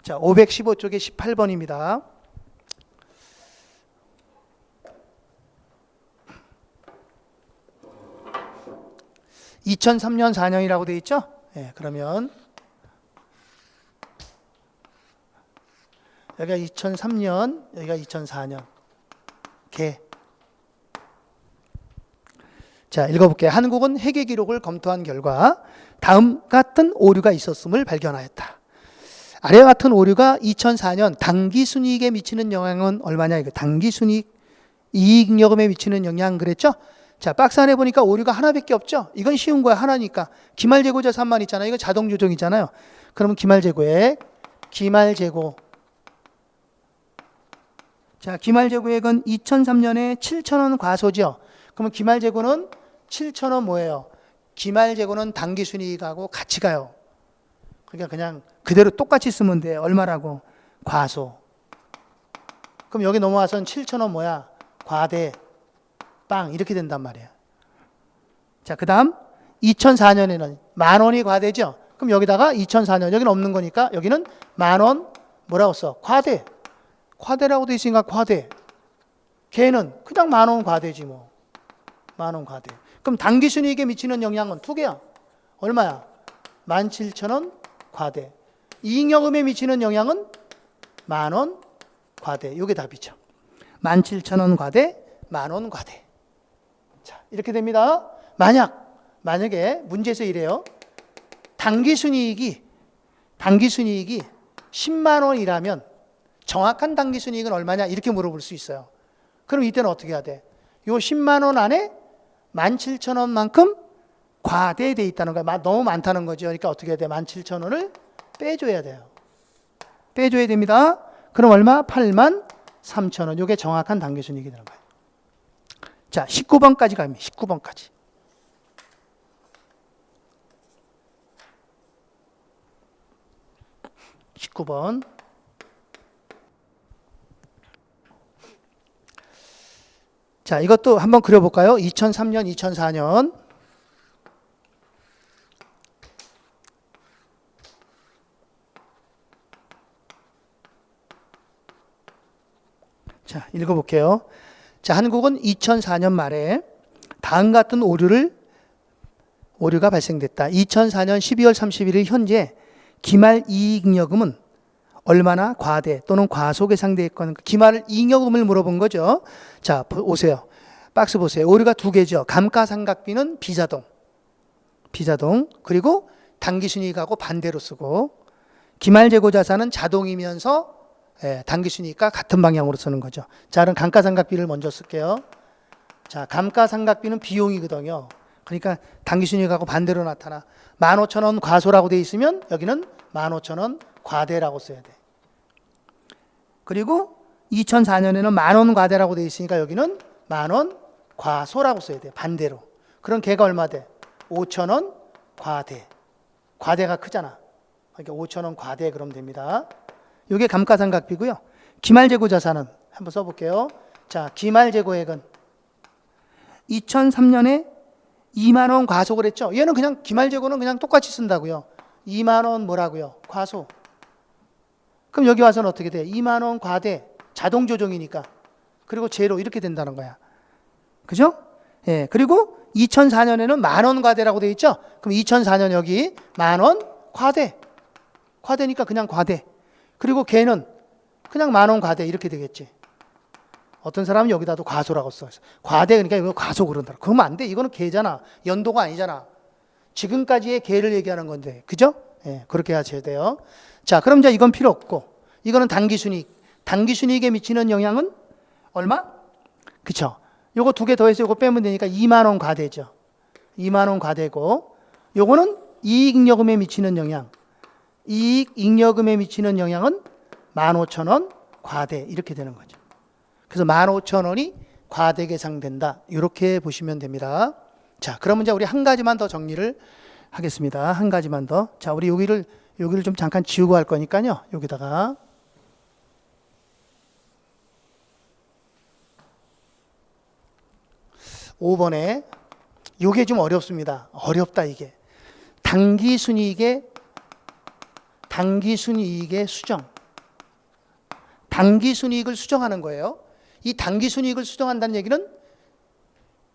자, 515쪽에 18번입니다. (2003년 4년이라고 되어 있죠? 네, 그러면 여기가 2003년, 여기가 2004년. 개. 자, 읽어볼게요. 한국은 회계 기록을 검토한 결과 다음 같은 오류가 있었음을 발견하였다. 아래와 같은 오류가 2004년 당기순이익에 미치는 영향은 얼마냐? 이거 당기순이익 이익여금에 미치는 영향 그랬죠? 자, 박스 안에 보니까 오류가 하나밖에 없죠? 이건 쉬운 거야, 하나니까. 기말재고 자산만 있잖아요. 이거 자동 조정이잖아요. 그러면 기말재고액, 기말재고. 자, 기말재고액은 2003년에 7,000원 과소죠. 그러면 기말재고는 7,000원 뭐예요? 기말재고는 당기순이익하고 같이 가요. 그러니까 그냥 그대로 똑같이 쓰면 돼. 얼마라고? 과소. 그럼 여기 넘어와서는 7,000원 뭐야? 과대, 빵 이렇게 된단 말이야. 자, 그 다음 2004년에는 만 원이 과대죠. 그럼 여기다가 2004년, 여기는 없는 거니까 여기는 만 원 뭐라고 써? 과대. 과대라고 돼 있으니까 과대. 걔는 그냥 만 원 과대지 뭐. 만 원 과대. 그럼 당기순이익에 미치는 영향은 두 개야. 얼마야? 17,000원 과대. 이익여금에 미치는 영향은 만 원 과대. 이게 답이죠. 17,000원 과대, 만 원 과대. 자, 이렇게 됩니다. 만약 만약에 문제에서 이래요. 당기순이익이 10만 원이라면 정확한 당기순이익은 얼마냐 이렇게 물어볼 수 있어요. 그럼 이때는 어떻게 해야 돼? 요 10만 원 안에 17,000원만큼 과대돼 있다는 거야. 너무 많다는 거죠. 그러니까 어떻게 해야 돼? 17,000원을 빼줘야 돼요. 빼줘야 됩니다. 그럼 얼마? 83,000원. 이게 정확한 당기순이익이 되는 거예요. 자, 19번까지 갑니다. 19번까지. (19번) 자, 이것도 한번 그려볼까요? 2003년, 2004년. 자, 읽어볼게요. 자, 한국은 2004년 말에 다음 같은 오류가 발생됐다. 2004년 12월 31일 현재 기말 이익잉여금은 얼마나 과대 또는 과소 계상되었건 기말 잉여금을 물어본 거죠. 자, 오세요. 박스 보세요. 오류가 두 개죠. 감가상각비는 비자동 그리고 당기순이익하고 반대로 쓰고 기말재고자산은 자동이면서 당기순이익과 같은 방향으로 쓰는 거죠. 자, 그럼 감가상각비를 먼저 쓸게요. 자, 감가상각비는 비용이거든요. 그러니까 당기순이익하고 반대로 나타나. 15,000원 과소라고 돼 있으면 여기는 15,000원 과대라고 써야 돼. 그리고 2004년에는 10,000원 과대라고 돼 있으니까 여기는 10,000원 과소라고 써야 돼. 반대로. 그럼 걔가 얼마 돼? 5,000원 과대. 과대가 크잖아. 그러니까 5,000원 과대 그럼 됩니다. 이게 감가상각비고요. 기말재고자산은 한번 써볼게요. 자, 기말재고액은 2003년에 2만 원 과소를 했죠. 얘는 그냥 기말재고는 그냥 똑같이 쓴다고요. 2만 원 뭐라고요? 과소. 그럼 여기 와서는 어떻게 돼? 2만 원 과대. 자동 조정이니까. 그리고 제로 이렇게 된다는 거야. 그죠? 예. 그리고 2004년에는 10,000원 과대라고 돼 있죠. 그럼 2004년 여기 10,000원 과대. 과대니까 그냥 과대. 그리고 걔는 그냥 10,000원 과대 이렇게 되겠지. 어떤 사람은 여기다도 과소라고 써. 과대 그러니까 이거 과소 그런다. 그러면 안 돼. 이거는 개잖아. 연도가 아니잖아. 지금까지의 개를 얘기하는 건데. 그죠? 예, 그렇게 하셔야 돼요. 자, 그럼 이제 이건 필요 없고. 이거는 당기순이익. 당기순이익에 미치는 영향은 얼마? 그쵸? 요거 두 개 더해서 요거 빼면 되니까 2만 원 과대죠. 2만 원 과대고. 요거는 이익잉여금에 미치는 영향. 이익잉여금에 미치는 영향은 15,000원 과대. 이렇게 되는 거죠. 그래서 15,000원이 과대 계상된다. 이렇게 보시면 됩니다. 자, 그러면 이제 우리 한 가지만 더 정리를 하겠습니다. 한 가지만 더. 자, 우리 여기를 좀 잠깐 지우고 할 거니까요. 여기다가. (5번에) 요게 좀 어렵습니다. 어렵다 이게. 당기순이익의 수정. 당기순이익을 수정하는 거예요. 이 당기순이익을 수정한다는 얘기는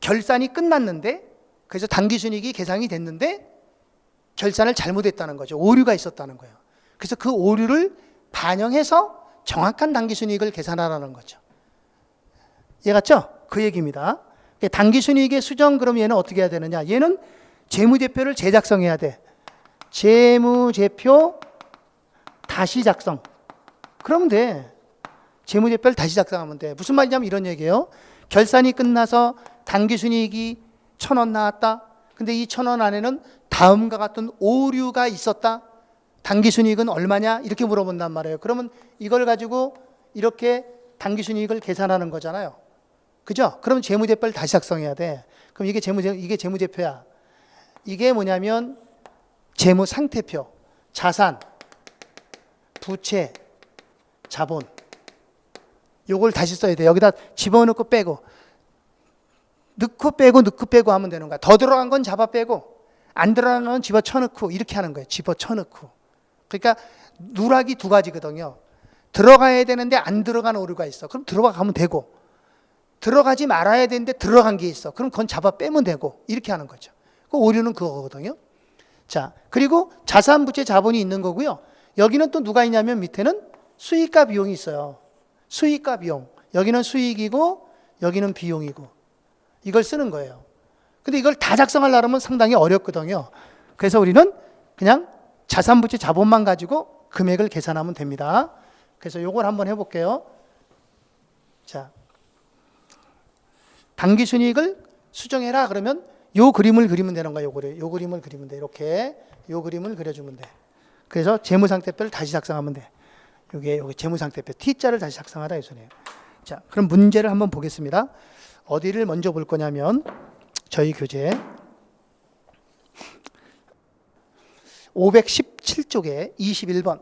결산이 끝났는데, 그래서 당기순이익이 계산이 됐는데 결산을 잘못했다는 거죠. 오류가 있었다는 거예요. 그래서 그 오류를 반영해서 정확한 당기순이익을 계산하라는 거죠. 이해갔죠? 그 얘기입니다. 당기순이익의 수정, 그럼 얘는 어떻게 해야 되느냐? 얘는 재무제표를 재작성해야 돼. 재무제표 다시 작성. 그러면 돼. 재무제표를 다시 작성하면 돼. 무슨 말이냐면 이런 얘기예요. 결산이 끝나서 당기순이익이 1,000원 나왔다. 근데 이 1,000원 안에는 다음과 같은 오류가 있었다. 당기순이익은 얼마냐? 이렇게 물어본단 말이에요. 그러면 이걸 가지고 이렇게 당기순이익을 계산하는 거잖아요. 그죠? 그럼 재무제표를 다시 작성해야 돼. 그럼 이게 재무제표야. 이게 뭐냐면 재무상태표, 자산, 부채, 자본. 요걸 다시 써야 돼. 여기다 집어넣고 빼고. 넣고 빼고 하면 되는 거야. 더 들어간 건 잡아 빼고, 안 들어간 건 집어쳐넣고, 이렇게 하는 거예요. 집어쳐넣고. 그러니까 누락이 두 가지거든요. 들어가야 되는데 안 들어간 오류가 있어. 그럼 들어가면 되고, 들어가지 말아야 되는데 들어간 게 있어. 그럼 그건 잡아 빼면 되고, 이렇게 하는 거죠. 그 오류는 그거거든요. 자, 그리고 자산, 부채, 자본이 있는 거고요. 여기는 또 누가 있냐면 밑에는 수익과 비용이 있어요. 수익과 비용. 여기는 수익이고 여기는 비용이고. 이걸 쓰는 거예요. 근데 이걸 다 작성하려면 상당히 어렵거든요. 그래서 우리는 그냥 자산부채 자본만 가지고 금액을 계산하면 됩니다. 그래서 요걸 한번 해볼게요. 자, 당기순이익을 수정해라 그러면 요 그림을 그리면 되는 거예요. 요 그림을 그리면 돼. 이렇게 요 그림을 그려주면 돼. 그래서 재무상태표를 다시 작성하면 돼. 요게 재무상태표 T자를 다시 작성하라 이 소리예요. 자, 그럼 문제를 한번 보겠습니다. 어디를 먼저 볼 거냐면 저희 교재 517쪽에 21번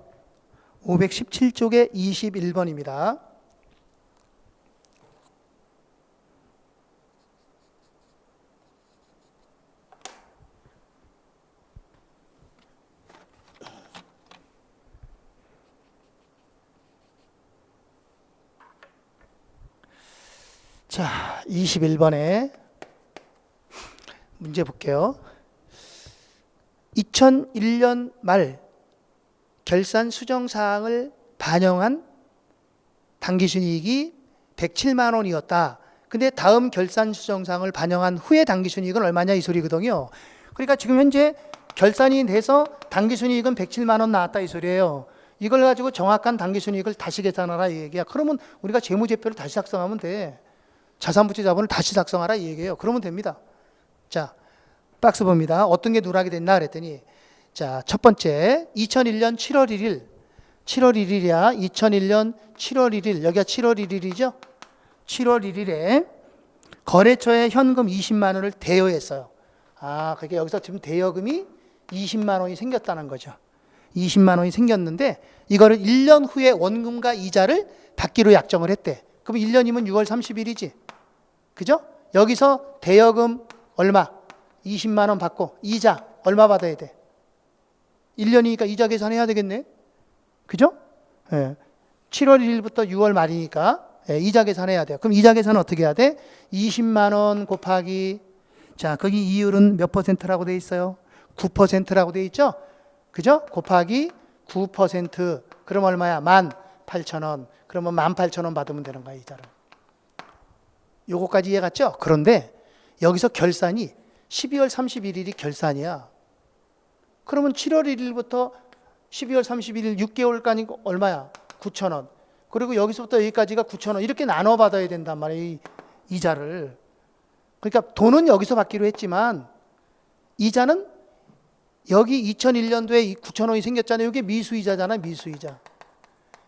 517쪽에 21번입니다. 자, 21번에 문제 볼게요. 2001년 말 결산 수정 사항을 반영한 당기순이익이 107만 원이었다. 근데 다음 결산 수정 사항을 반영한 후에 당기순이익은 얼마냐 이 소리거든요. 그러니까 지금 현재 결산이 돼서 당기순이익은 107만 원 나왔다 이 소리예요. 이걸 가지고 정확한 당기순이익을 다시 계산하라 이 얘기야. 그러면 우리가 재무제표를 다시 작성하면 돼. 자산부채 자본을 다시 작성하라 이 얘기예요. 그러면 됩니다. 자, 박스 봅니다. 어떤 게 누락이 됐나 그랬더니 자, 첫 번째 2001년 7월 1일 7월 1일이야. 2001년 7월 1일 여기가 7월 1일이죠. 7월 1일에 거래처에 현금 20만 원을 대여했어요. 아, 그게 여기서 지금 대여금이 20만 원이 생겼다는 거죠. 20만 원이 생겼는데 이거를 1년 후에 원금과 이자를 받기로 약정을 했대. 그럼 1년이면 6월 30일이지. 그죠? 여기서 대여금 얼마? 20만 원 받고 이자 얼마 받아야 돼? 1년이니까 이자 계산해야 되겠네. 그죠? 예. 7월 1일부터 6월 말이니까 예, 이자 계산해야 돼요. 그럼 이자 계산은 어떻게 해야 돼? 20만 원 곱하기 자, 거기 이율은 몇 퍼센트라고 돼 있어요? 9%라고 돼 있죠? 그죠? 곱하기 9% 그럼 얼마야? 18,000원. 그러면 18,000원 받으면 되는 거야, 이자를. 요거까지 이해 갔죠? 그런데 여기서 결산이 12월 31일이 결산이야. 그러면 7월 1일부터 12월 31일 6개월까지 얼마야? 9,000원. 그리고 여기서부터 여기까지가 9,000원. 이렇게 나눠 받아야 된단 말이에요, 이 이자를. 그러니까 돈은 여기서 받기로 했지만 이자는 여기 2001년도에 이 9,000원이 생겼잖아요. 이게 미수이자잖아요, 미수이자.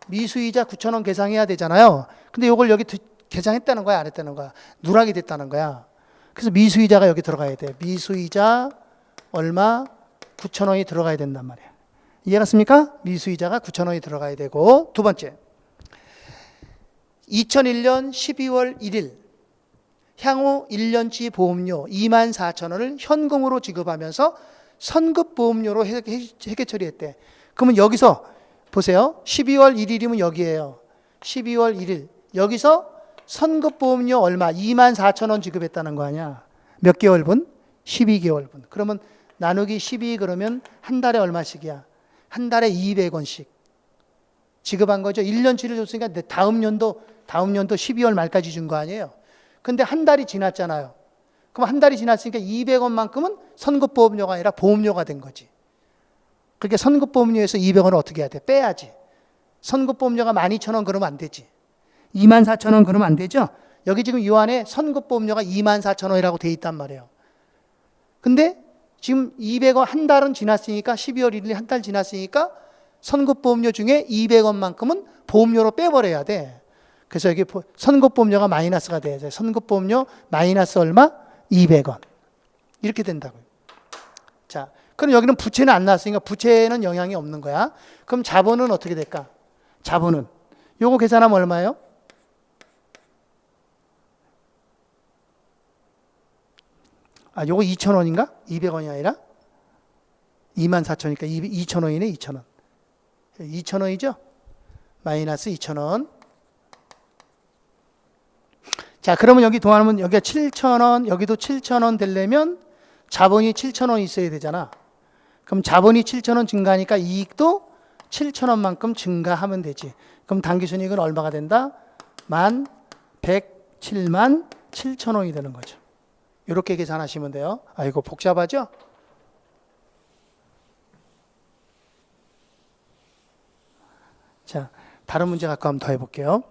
미수이자 9,000원 계산해야 되잖아요. 근데 이걸 여기 계산했다는 거야, 안 했다는 거야? 누락이 됐다는 거야. 그래서 미수이자가 여기 들어가야 돼. 미수이자 얼마? 9,000원이 들어가야 된단 말이야. 이해갔습니까? 미수이자가 9,000원이 들어가야 되고. 두 번째, 2001년 12월 1일 향후 1년치 보험료 24,000원을 현금으로 지급하면서 선급보험료로 회계 처리했대. 그러면 여기서 보세요. 12월 1일이면 여기에요. 12월 1일. 여기서 선급보험료 얼마? 24,000원 지급했다는 거 아니야. 몇 개월분? 12개월분. 그러면 나누기 12 그러면 한 달에 얼마씩이야? 한 달에 200원씩 지급한 거죠. 1년치를 줬으니까 다음 연도 12월 말까지 준 거 아니에요. 근데 한 달이 지났잖아요. 그럼 한 달이 지났으니까 200원만큼은 선급보험료가 아니라 보험료가 된 거지. 그러니까 선급보험료에서 200원을 어떻게 해야 돼? 빼야지. 선급보험료가 12,000원 그러면 안 되지. 24,000원 그러면 안 되죠? 여기 지금 이 안에 선급보험료가 24,000원이라고 돼 있단 말이에요. 근데 지금 200원 한 달은 지났으니까 12월 1일 한 달 지났으니까 선급보험료 중에 200원만큼은 보험료로 빼버려야 돼. 그래서 여기 선급보험료가 마이너스가 돼야 돼. 선급보험료 마이너스 얼마? 200원. 이렇게 된다고요. 자, 그럼 여기는 부채는 안 나왔으니까 부채에는 영향이 없는 거야. 그럼 자본은 어떻게 될까? 자본은 요거 계산하면 얼마예요? 아, 요거 2,000원인가? 200원이 아니라 24,000원이니까 2,000원이네. 2,000원. 2,000원이죠? 마이너스 2,000원. 자, 그러면 여기 동하면 여기가 7,000원, 여기도 7,000원 되려면 자본이 7,000원 있어야 되잖아. 그럼 자본이 7,000원 증가하니까 이익도 7,000원만큼 증가하면 되지. 그럼 당기순이익은 얼마가 된다? 107만 7,000원이 되는 거죠. 이렇게 계산하시면 돼요. 아, 이거 복잡하죠? 자, 다른 문제 갖고 한번 더 해볼게요.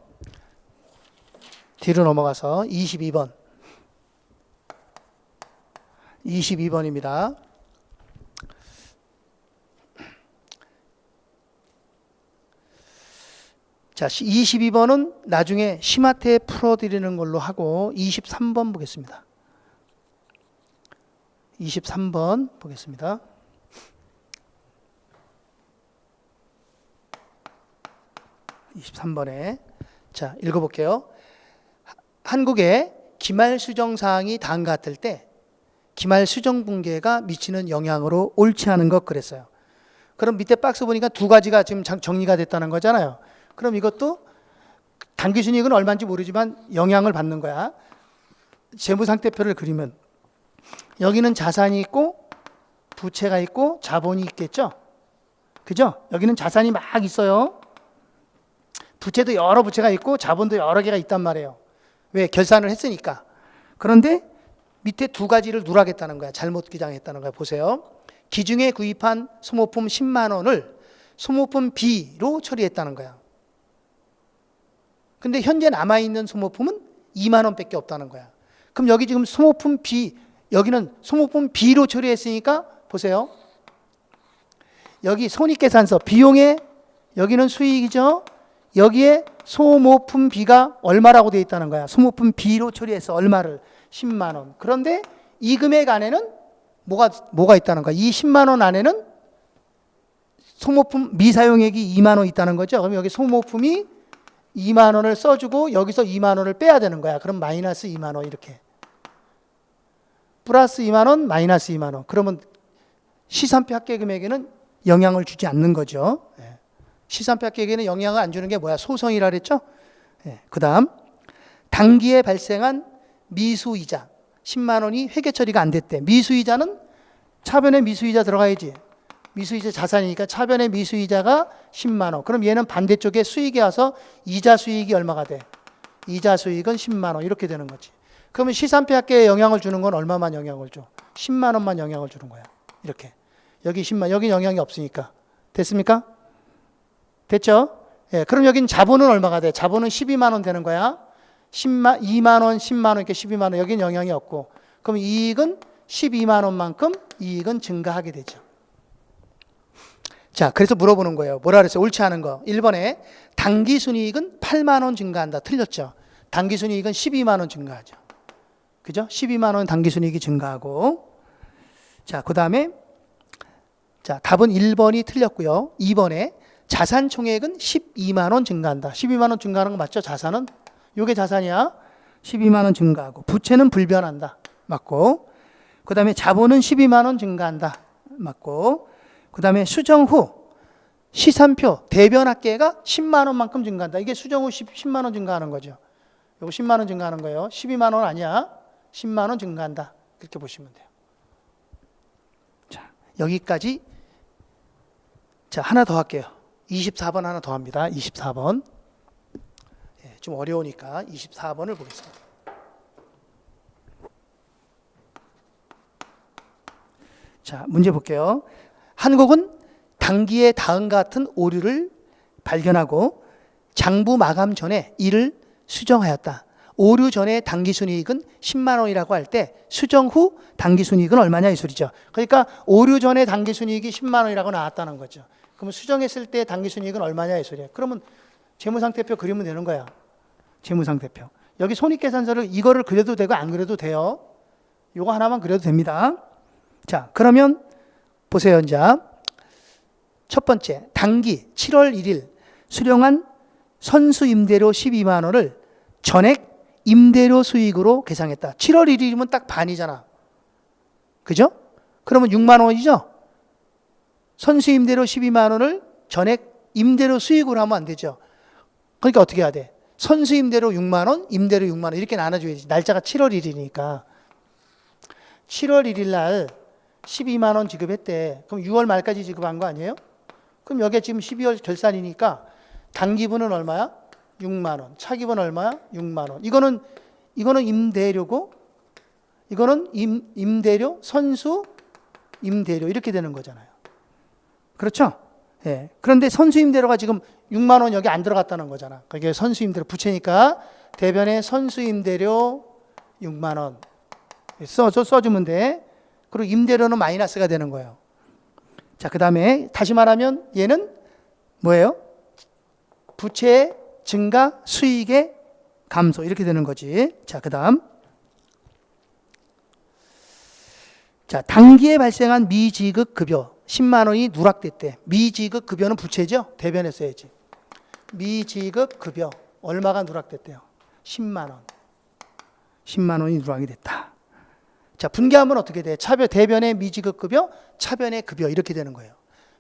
뒤로 넘어가서 22번. 22번입니다. 자, 22번은 나중에 심화태 풀어드리는 걸로 하고 23번 보겠습니다. 23번 보겠습니다. (23번에) 자, 읽어볼게요. 한국의 기말 수정 사항이 다음과 같을 때 기말 수정 붕괴가 미치는 영향으로 옳지 않은 것 그랬어요. 그럼 밑에 박스 보니까 두 가지가 지금 정리가 됐다는 거잖아요. 그럼 이것도 당기순이익은 얼마인지 모르지만 영향을 받는 거야. 재무상태표를 그리면 여기는 자산이 있고 부채가 있고 자본이 있겠죠. 그죠? 여기는 자산이 막 있어요. 부채도 여러 부채가 있고 자본도 여러 개가 있단 말이에요. 왜? 결산을 했으니까. 그런데 밑에 두 가지를 누락했다는 거야. 잘못 기장했다는 거야. 보세요. 기중에 구입한 소모품 10만 원을 소모품 B로 처리했다는 거야. 근데 현재 남아있는 소모품은 2만 원밖에 없다는 거야. 그럼 여기 지금 소모품 B, 여기는 소모품 B로 처리했으니까 보세요. 여기 손익계산서 비용에 여기는 수익이죠. 여기에 소모품 B가 얼마라고 되어 있다는 거야. 소모품 B로 처리해서 얼마를? 10만 원. 그런데 이 금액 안에는 뭐가 있다는 거야. 이 10만 원 안에는 소모품 미사용액이 2만 원 있다는 거죠. 그럼 여기 소모품이 2만 원을 써주고 여기서 2만 원을 빼야 되는 거야. 그럼 마이너스 2만 원 이렇게. 플러스 2만 원, 마이너스 2만 원. 그러면 시산표 합계 금액에는 영향을 주지 않는 거죠. 시산표 합계에는 영향을 안 주는 게 뭐야? 소성이라 그랬죠? 그 다음 당기에 발생한 미수이자 10만 원이 회계 처리가 안 됐대. 미수이자는 차변에 미수이자 들어가야지. 미수이자 자산이니까 차변의 미수이자가 10만 원. 그럼 얘는 반대쪽에 수익이 와서 이자 수익이 얼마가 돼? 이자 수익은 10만 원 이렇게 되는 거지. 그러면 시산표 합계에 영향을 주는 건 얼마만 영향을 줘? 10만 원만 영향을 주는 거야. 이렇게. 여기 10만, 여기 영향이 없으니까. 됐습니까? 됐죠? 예, 그럼 여긴 자본은 얼마가 돼? 자본은 12만 원 되는 거야. 2만 원, 10만 원, 이렇게 12만 원. 여긴 영향이 없고. 그럼 이익은 12만 원만큼 이익은 증가하게 되죠. 자, 그래서 물어보는 거예요. 뭐라 그랬어요? 옳지 않은 거. 1번에 당기순이익은 8만 원 증가한다. 틀렸죠? 당기순이익은 12만 원 증가하죠. 그죠? 12만 원 당기순이익이 증가하고. 자, 그 다음에 자, 답은 1번이 틀렸고요. 2번에 자산 총액은 12만 원 증가한다. 12만 원 증가하는 거 맞죠? 자산은? 요게 자산이야. 12만 원 증가하고. 부채는 불변한다. 맞고. 그 다음에 자본은 12만 원 증가한다. 맞고. 그 다음에 수정 후 시산표 대변 합계가 10만 원만큼 증가한다. 이게 수정 후 10만 원 증가하는 거죠. 요거 10만 원 증가하는 거예요. 12만 원 아니야. 10만 원 증가한다. 그렇게 보시면 돼요. 자, 여기까지. 자, 하나 더 할게요. 24번 하나 더 합니다. 24번. 예, 좀 어려우니까 24번을 보겠습니다. 자, 문제 볼게요. 한국은 당기에 다음과 같은 오류를 발견하고 장부 마감 전에 이를 수정하였다. 오류 전에 당기순이익은 10만 원이라고 할 때 수정 후 당기순이익은 얼마냐 이 소리죠. 그러니까 오류 전에 당기순이익이 10만 원이라고 나왔다는 거죠. 그러면 수정했을 때 당기순이익은 얼마냐 이 소리야. 그러면 재무상태표 그리면 되는 거야. 재무상태표. 여기 손익계산서를 이거를 그려도 되고 안 그려도 돼요. 요거 하나만 그려도 됩니다. 자, 그러면 보세요. 이제 첫 번째 당기 7월 1일 수령한 선수 임대료 12만 원을 전액 임대료 수익으로 계상했다. 7월 1일이면 딱 반이잖아. 그죠? 그러면 6만 원이죠? 선수 임대료 12만 원을 전액 임대료 수익으로 하면 안 되죠. 그러니까 어떻게 해야 돼? 선수 임대료 6만 원, 임대료 6만 원 이렇게 나눠줘야지. 날짜가 7월 1일이니까. 7월 1일 날 12만 원 지급했대. 그럼 6월 말까지 지급한 거 아니에요? 그럼 여기에 지금 12월 결산이니까 당기분은 얼마야? 6만 원. 차기분 얼마야? 6만 원. 이거는 임대료고 이거는 임대료, 선수, 임대료 이렇게 되는 거잖아요. 그렇죠? 예. 그런데 선수 임대료가 지금 6만 원 여기 안 들어갔다는 거잖아. 그게 선수 임대료 붙이니까 대변에 선수 임대료 6만 원 써주면 돼. 그리고 임대료는 마이너스가 되는 거예요. 자, 그 다음에 다시 말하면 얘는 뭐예요? 부채의 증가, 수익의 감소 이렇게 되는 거지. 자, 그 다음 자, 단기에 발생한 미지급 급여 10만 원이 누락됐대. 미지급 급여는 부채죠? 대변에 써야지. 미지급 급여 얼마가 누락됐대요? 10만 원. 10만 원이 누락이 됐다. 자, 분개하면 어떻게 돼? 대변의 미지급 급여, 차변의 급여 이렇게 되는 거예요.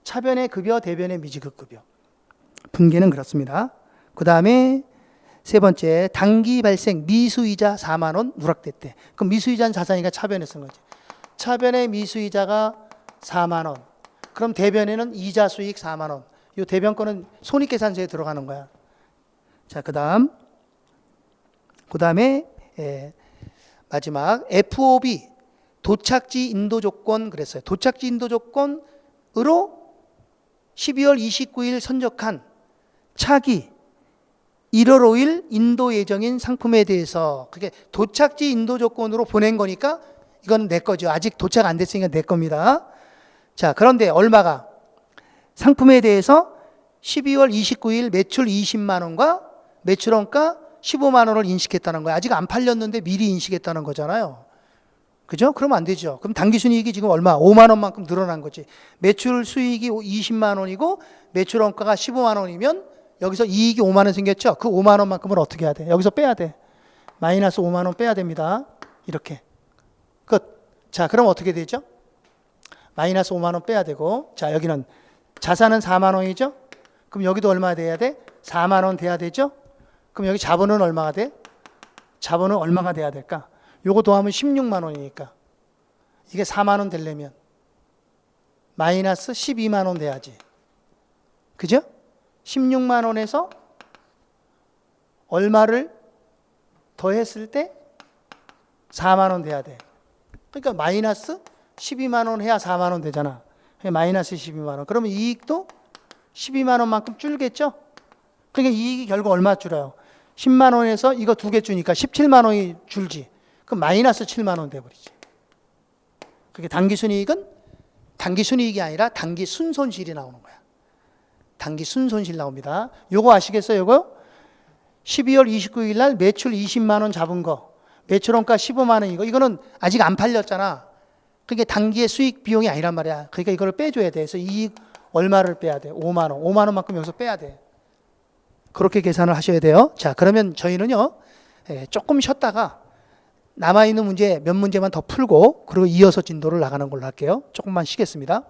차변의 급여, 대변의 미지급 급여. 분개는 그렇습니다. 그 다음에 세 번째, 단기 발생 미수이자 4만 원 누락됐대. 그럼 미수이자는 자산이니까 차변에 쓴 거지. 차변의 미수이자가 4만 원. 그럼 대변에는 이자 수익 4만 원. 이 대변 거는 손익계산서에 들어가는 거야. 자, 그 다음에 마지막 FOB 도착지 인도 조건 그랬어요. 도착지 인도 조건으로 12월 29일 선적한 차기 1월 5일 인도 예정인 상품에 대해서 그게 도착지 인도 조건으로 보낸 거니까 이건 내 거죠. 아직 도착 안 됐으니까 내 겁니다. 자, 그런데 얼마가 상품에 대해서 12월 29일 매출 20만 원과 매출원가 15만 원을 인식했다는 거야. 아직 안 팔렸는데 미리 인식했다는 거잖아요. 그죠? 그러면 안 되죠. 그럼 당기순이익이 지금 얼마? 5만 원만큼 늘어난 거지. 매출 수익이 20만 원이고 매출원가가 15만 원이면 여기서 이익이 5만 원 생겼죠? 그 5만 원만큼을 어떻게 해야 돼? 여기서 빼야 돼. 마이너스 5만 원 빼야 됩니다. 이렇게. 끝. 자, 그럼 어떻게 되죠? 마이너스 5만 원 빼야 되고, 자, 여기는 자산은 4만 원이죠? 그럼 여기도 얼마 돼야 돼? 4만 원 돼야 되죠? 그럼 여기 자본은 얼마가 돼? 자본은 얼마가 돼야 될까? 요거 더하면 16만 원이니까 이게 4만 원 되려면 마이너스 12만 원 돼야지. 그죠? 16만 원에서 얼마를 더했을 때 4만 원 돼야 돼. 그러니까 마이너스 12만 원 해야 4만 원 되잖아. 마이너스 12만 원. 그러면 이익도 12만 원만큼 줄겠죠? 그러니까 이익이 결국 얼마 줄어요? 10만 원에서 이거 두 개 주니까 17만 원이 줄지. 그럼 마이너스 7만 원 돼버리지. 그게 단기순이익은 단기순이익이 아니라 단기순손실이 나오는 거야. 단기순손실 나옵니다. 요거 아시겠어요? 요거 12월 29일 날 매출 20만 원 잡은 거, 매출원가 15만 원이고 이거는 아직 안 팔렸잖아. 그게 단기의 수익 비용이 아니란 말이야. 그러니까 이거를 빼줘야 돼. 그래서 이익 얼마를 빼야 돼? 5만 원. 5만 원만큼 여기서 빼야 돼. 그렇게 계산을 하셔야 돼요. 자, 그러면 저희는요, 조금 쉬었다가 남아있는 문제 몇 문제만 더 풀고 그리고 이어서 진도를 나가는 걸로 할게요. 조금만 쉬겠습니다.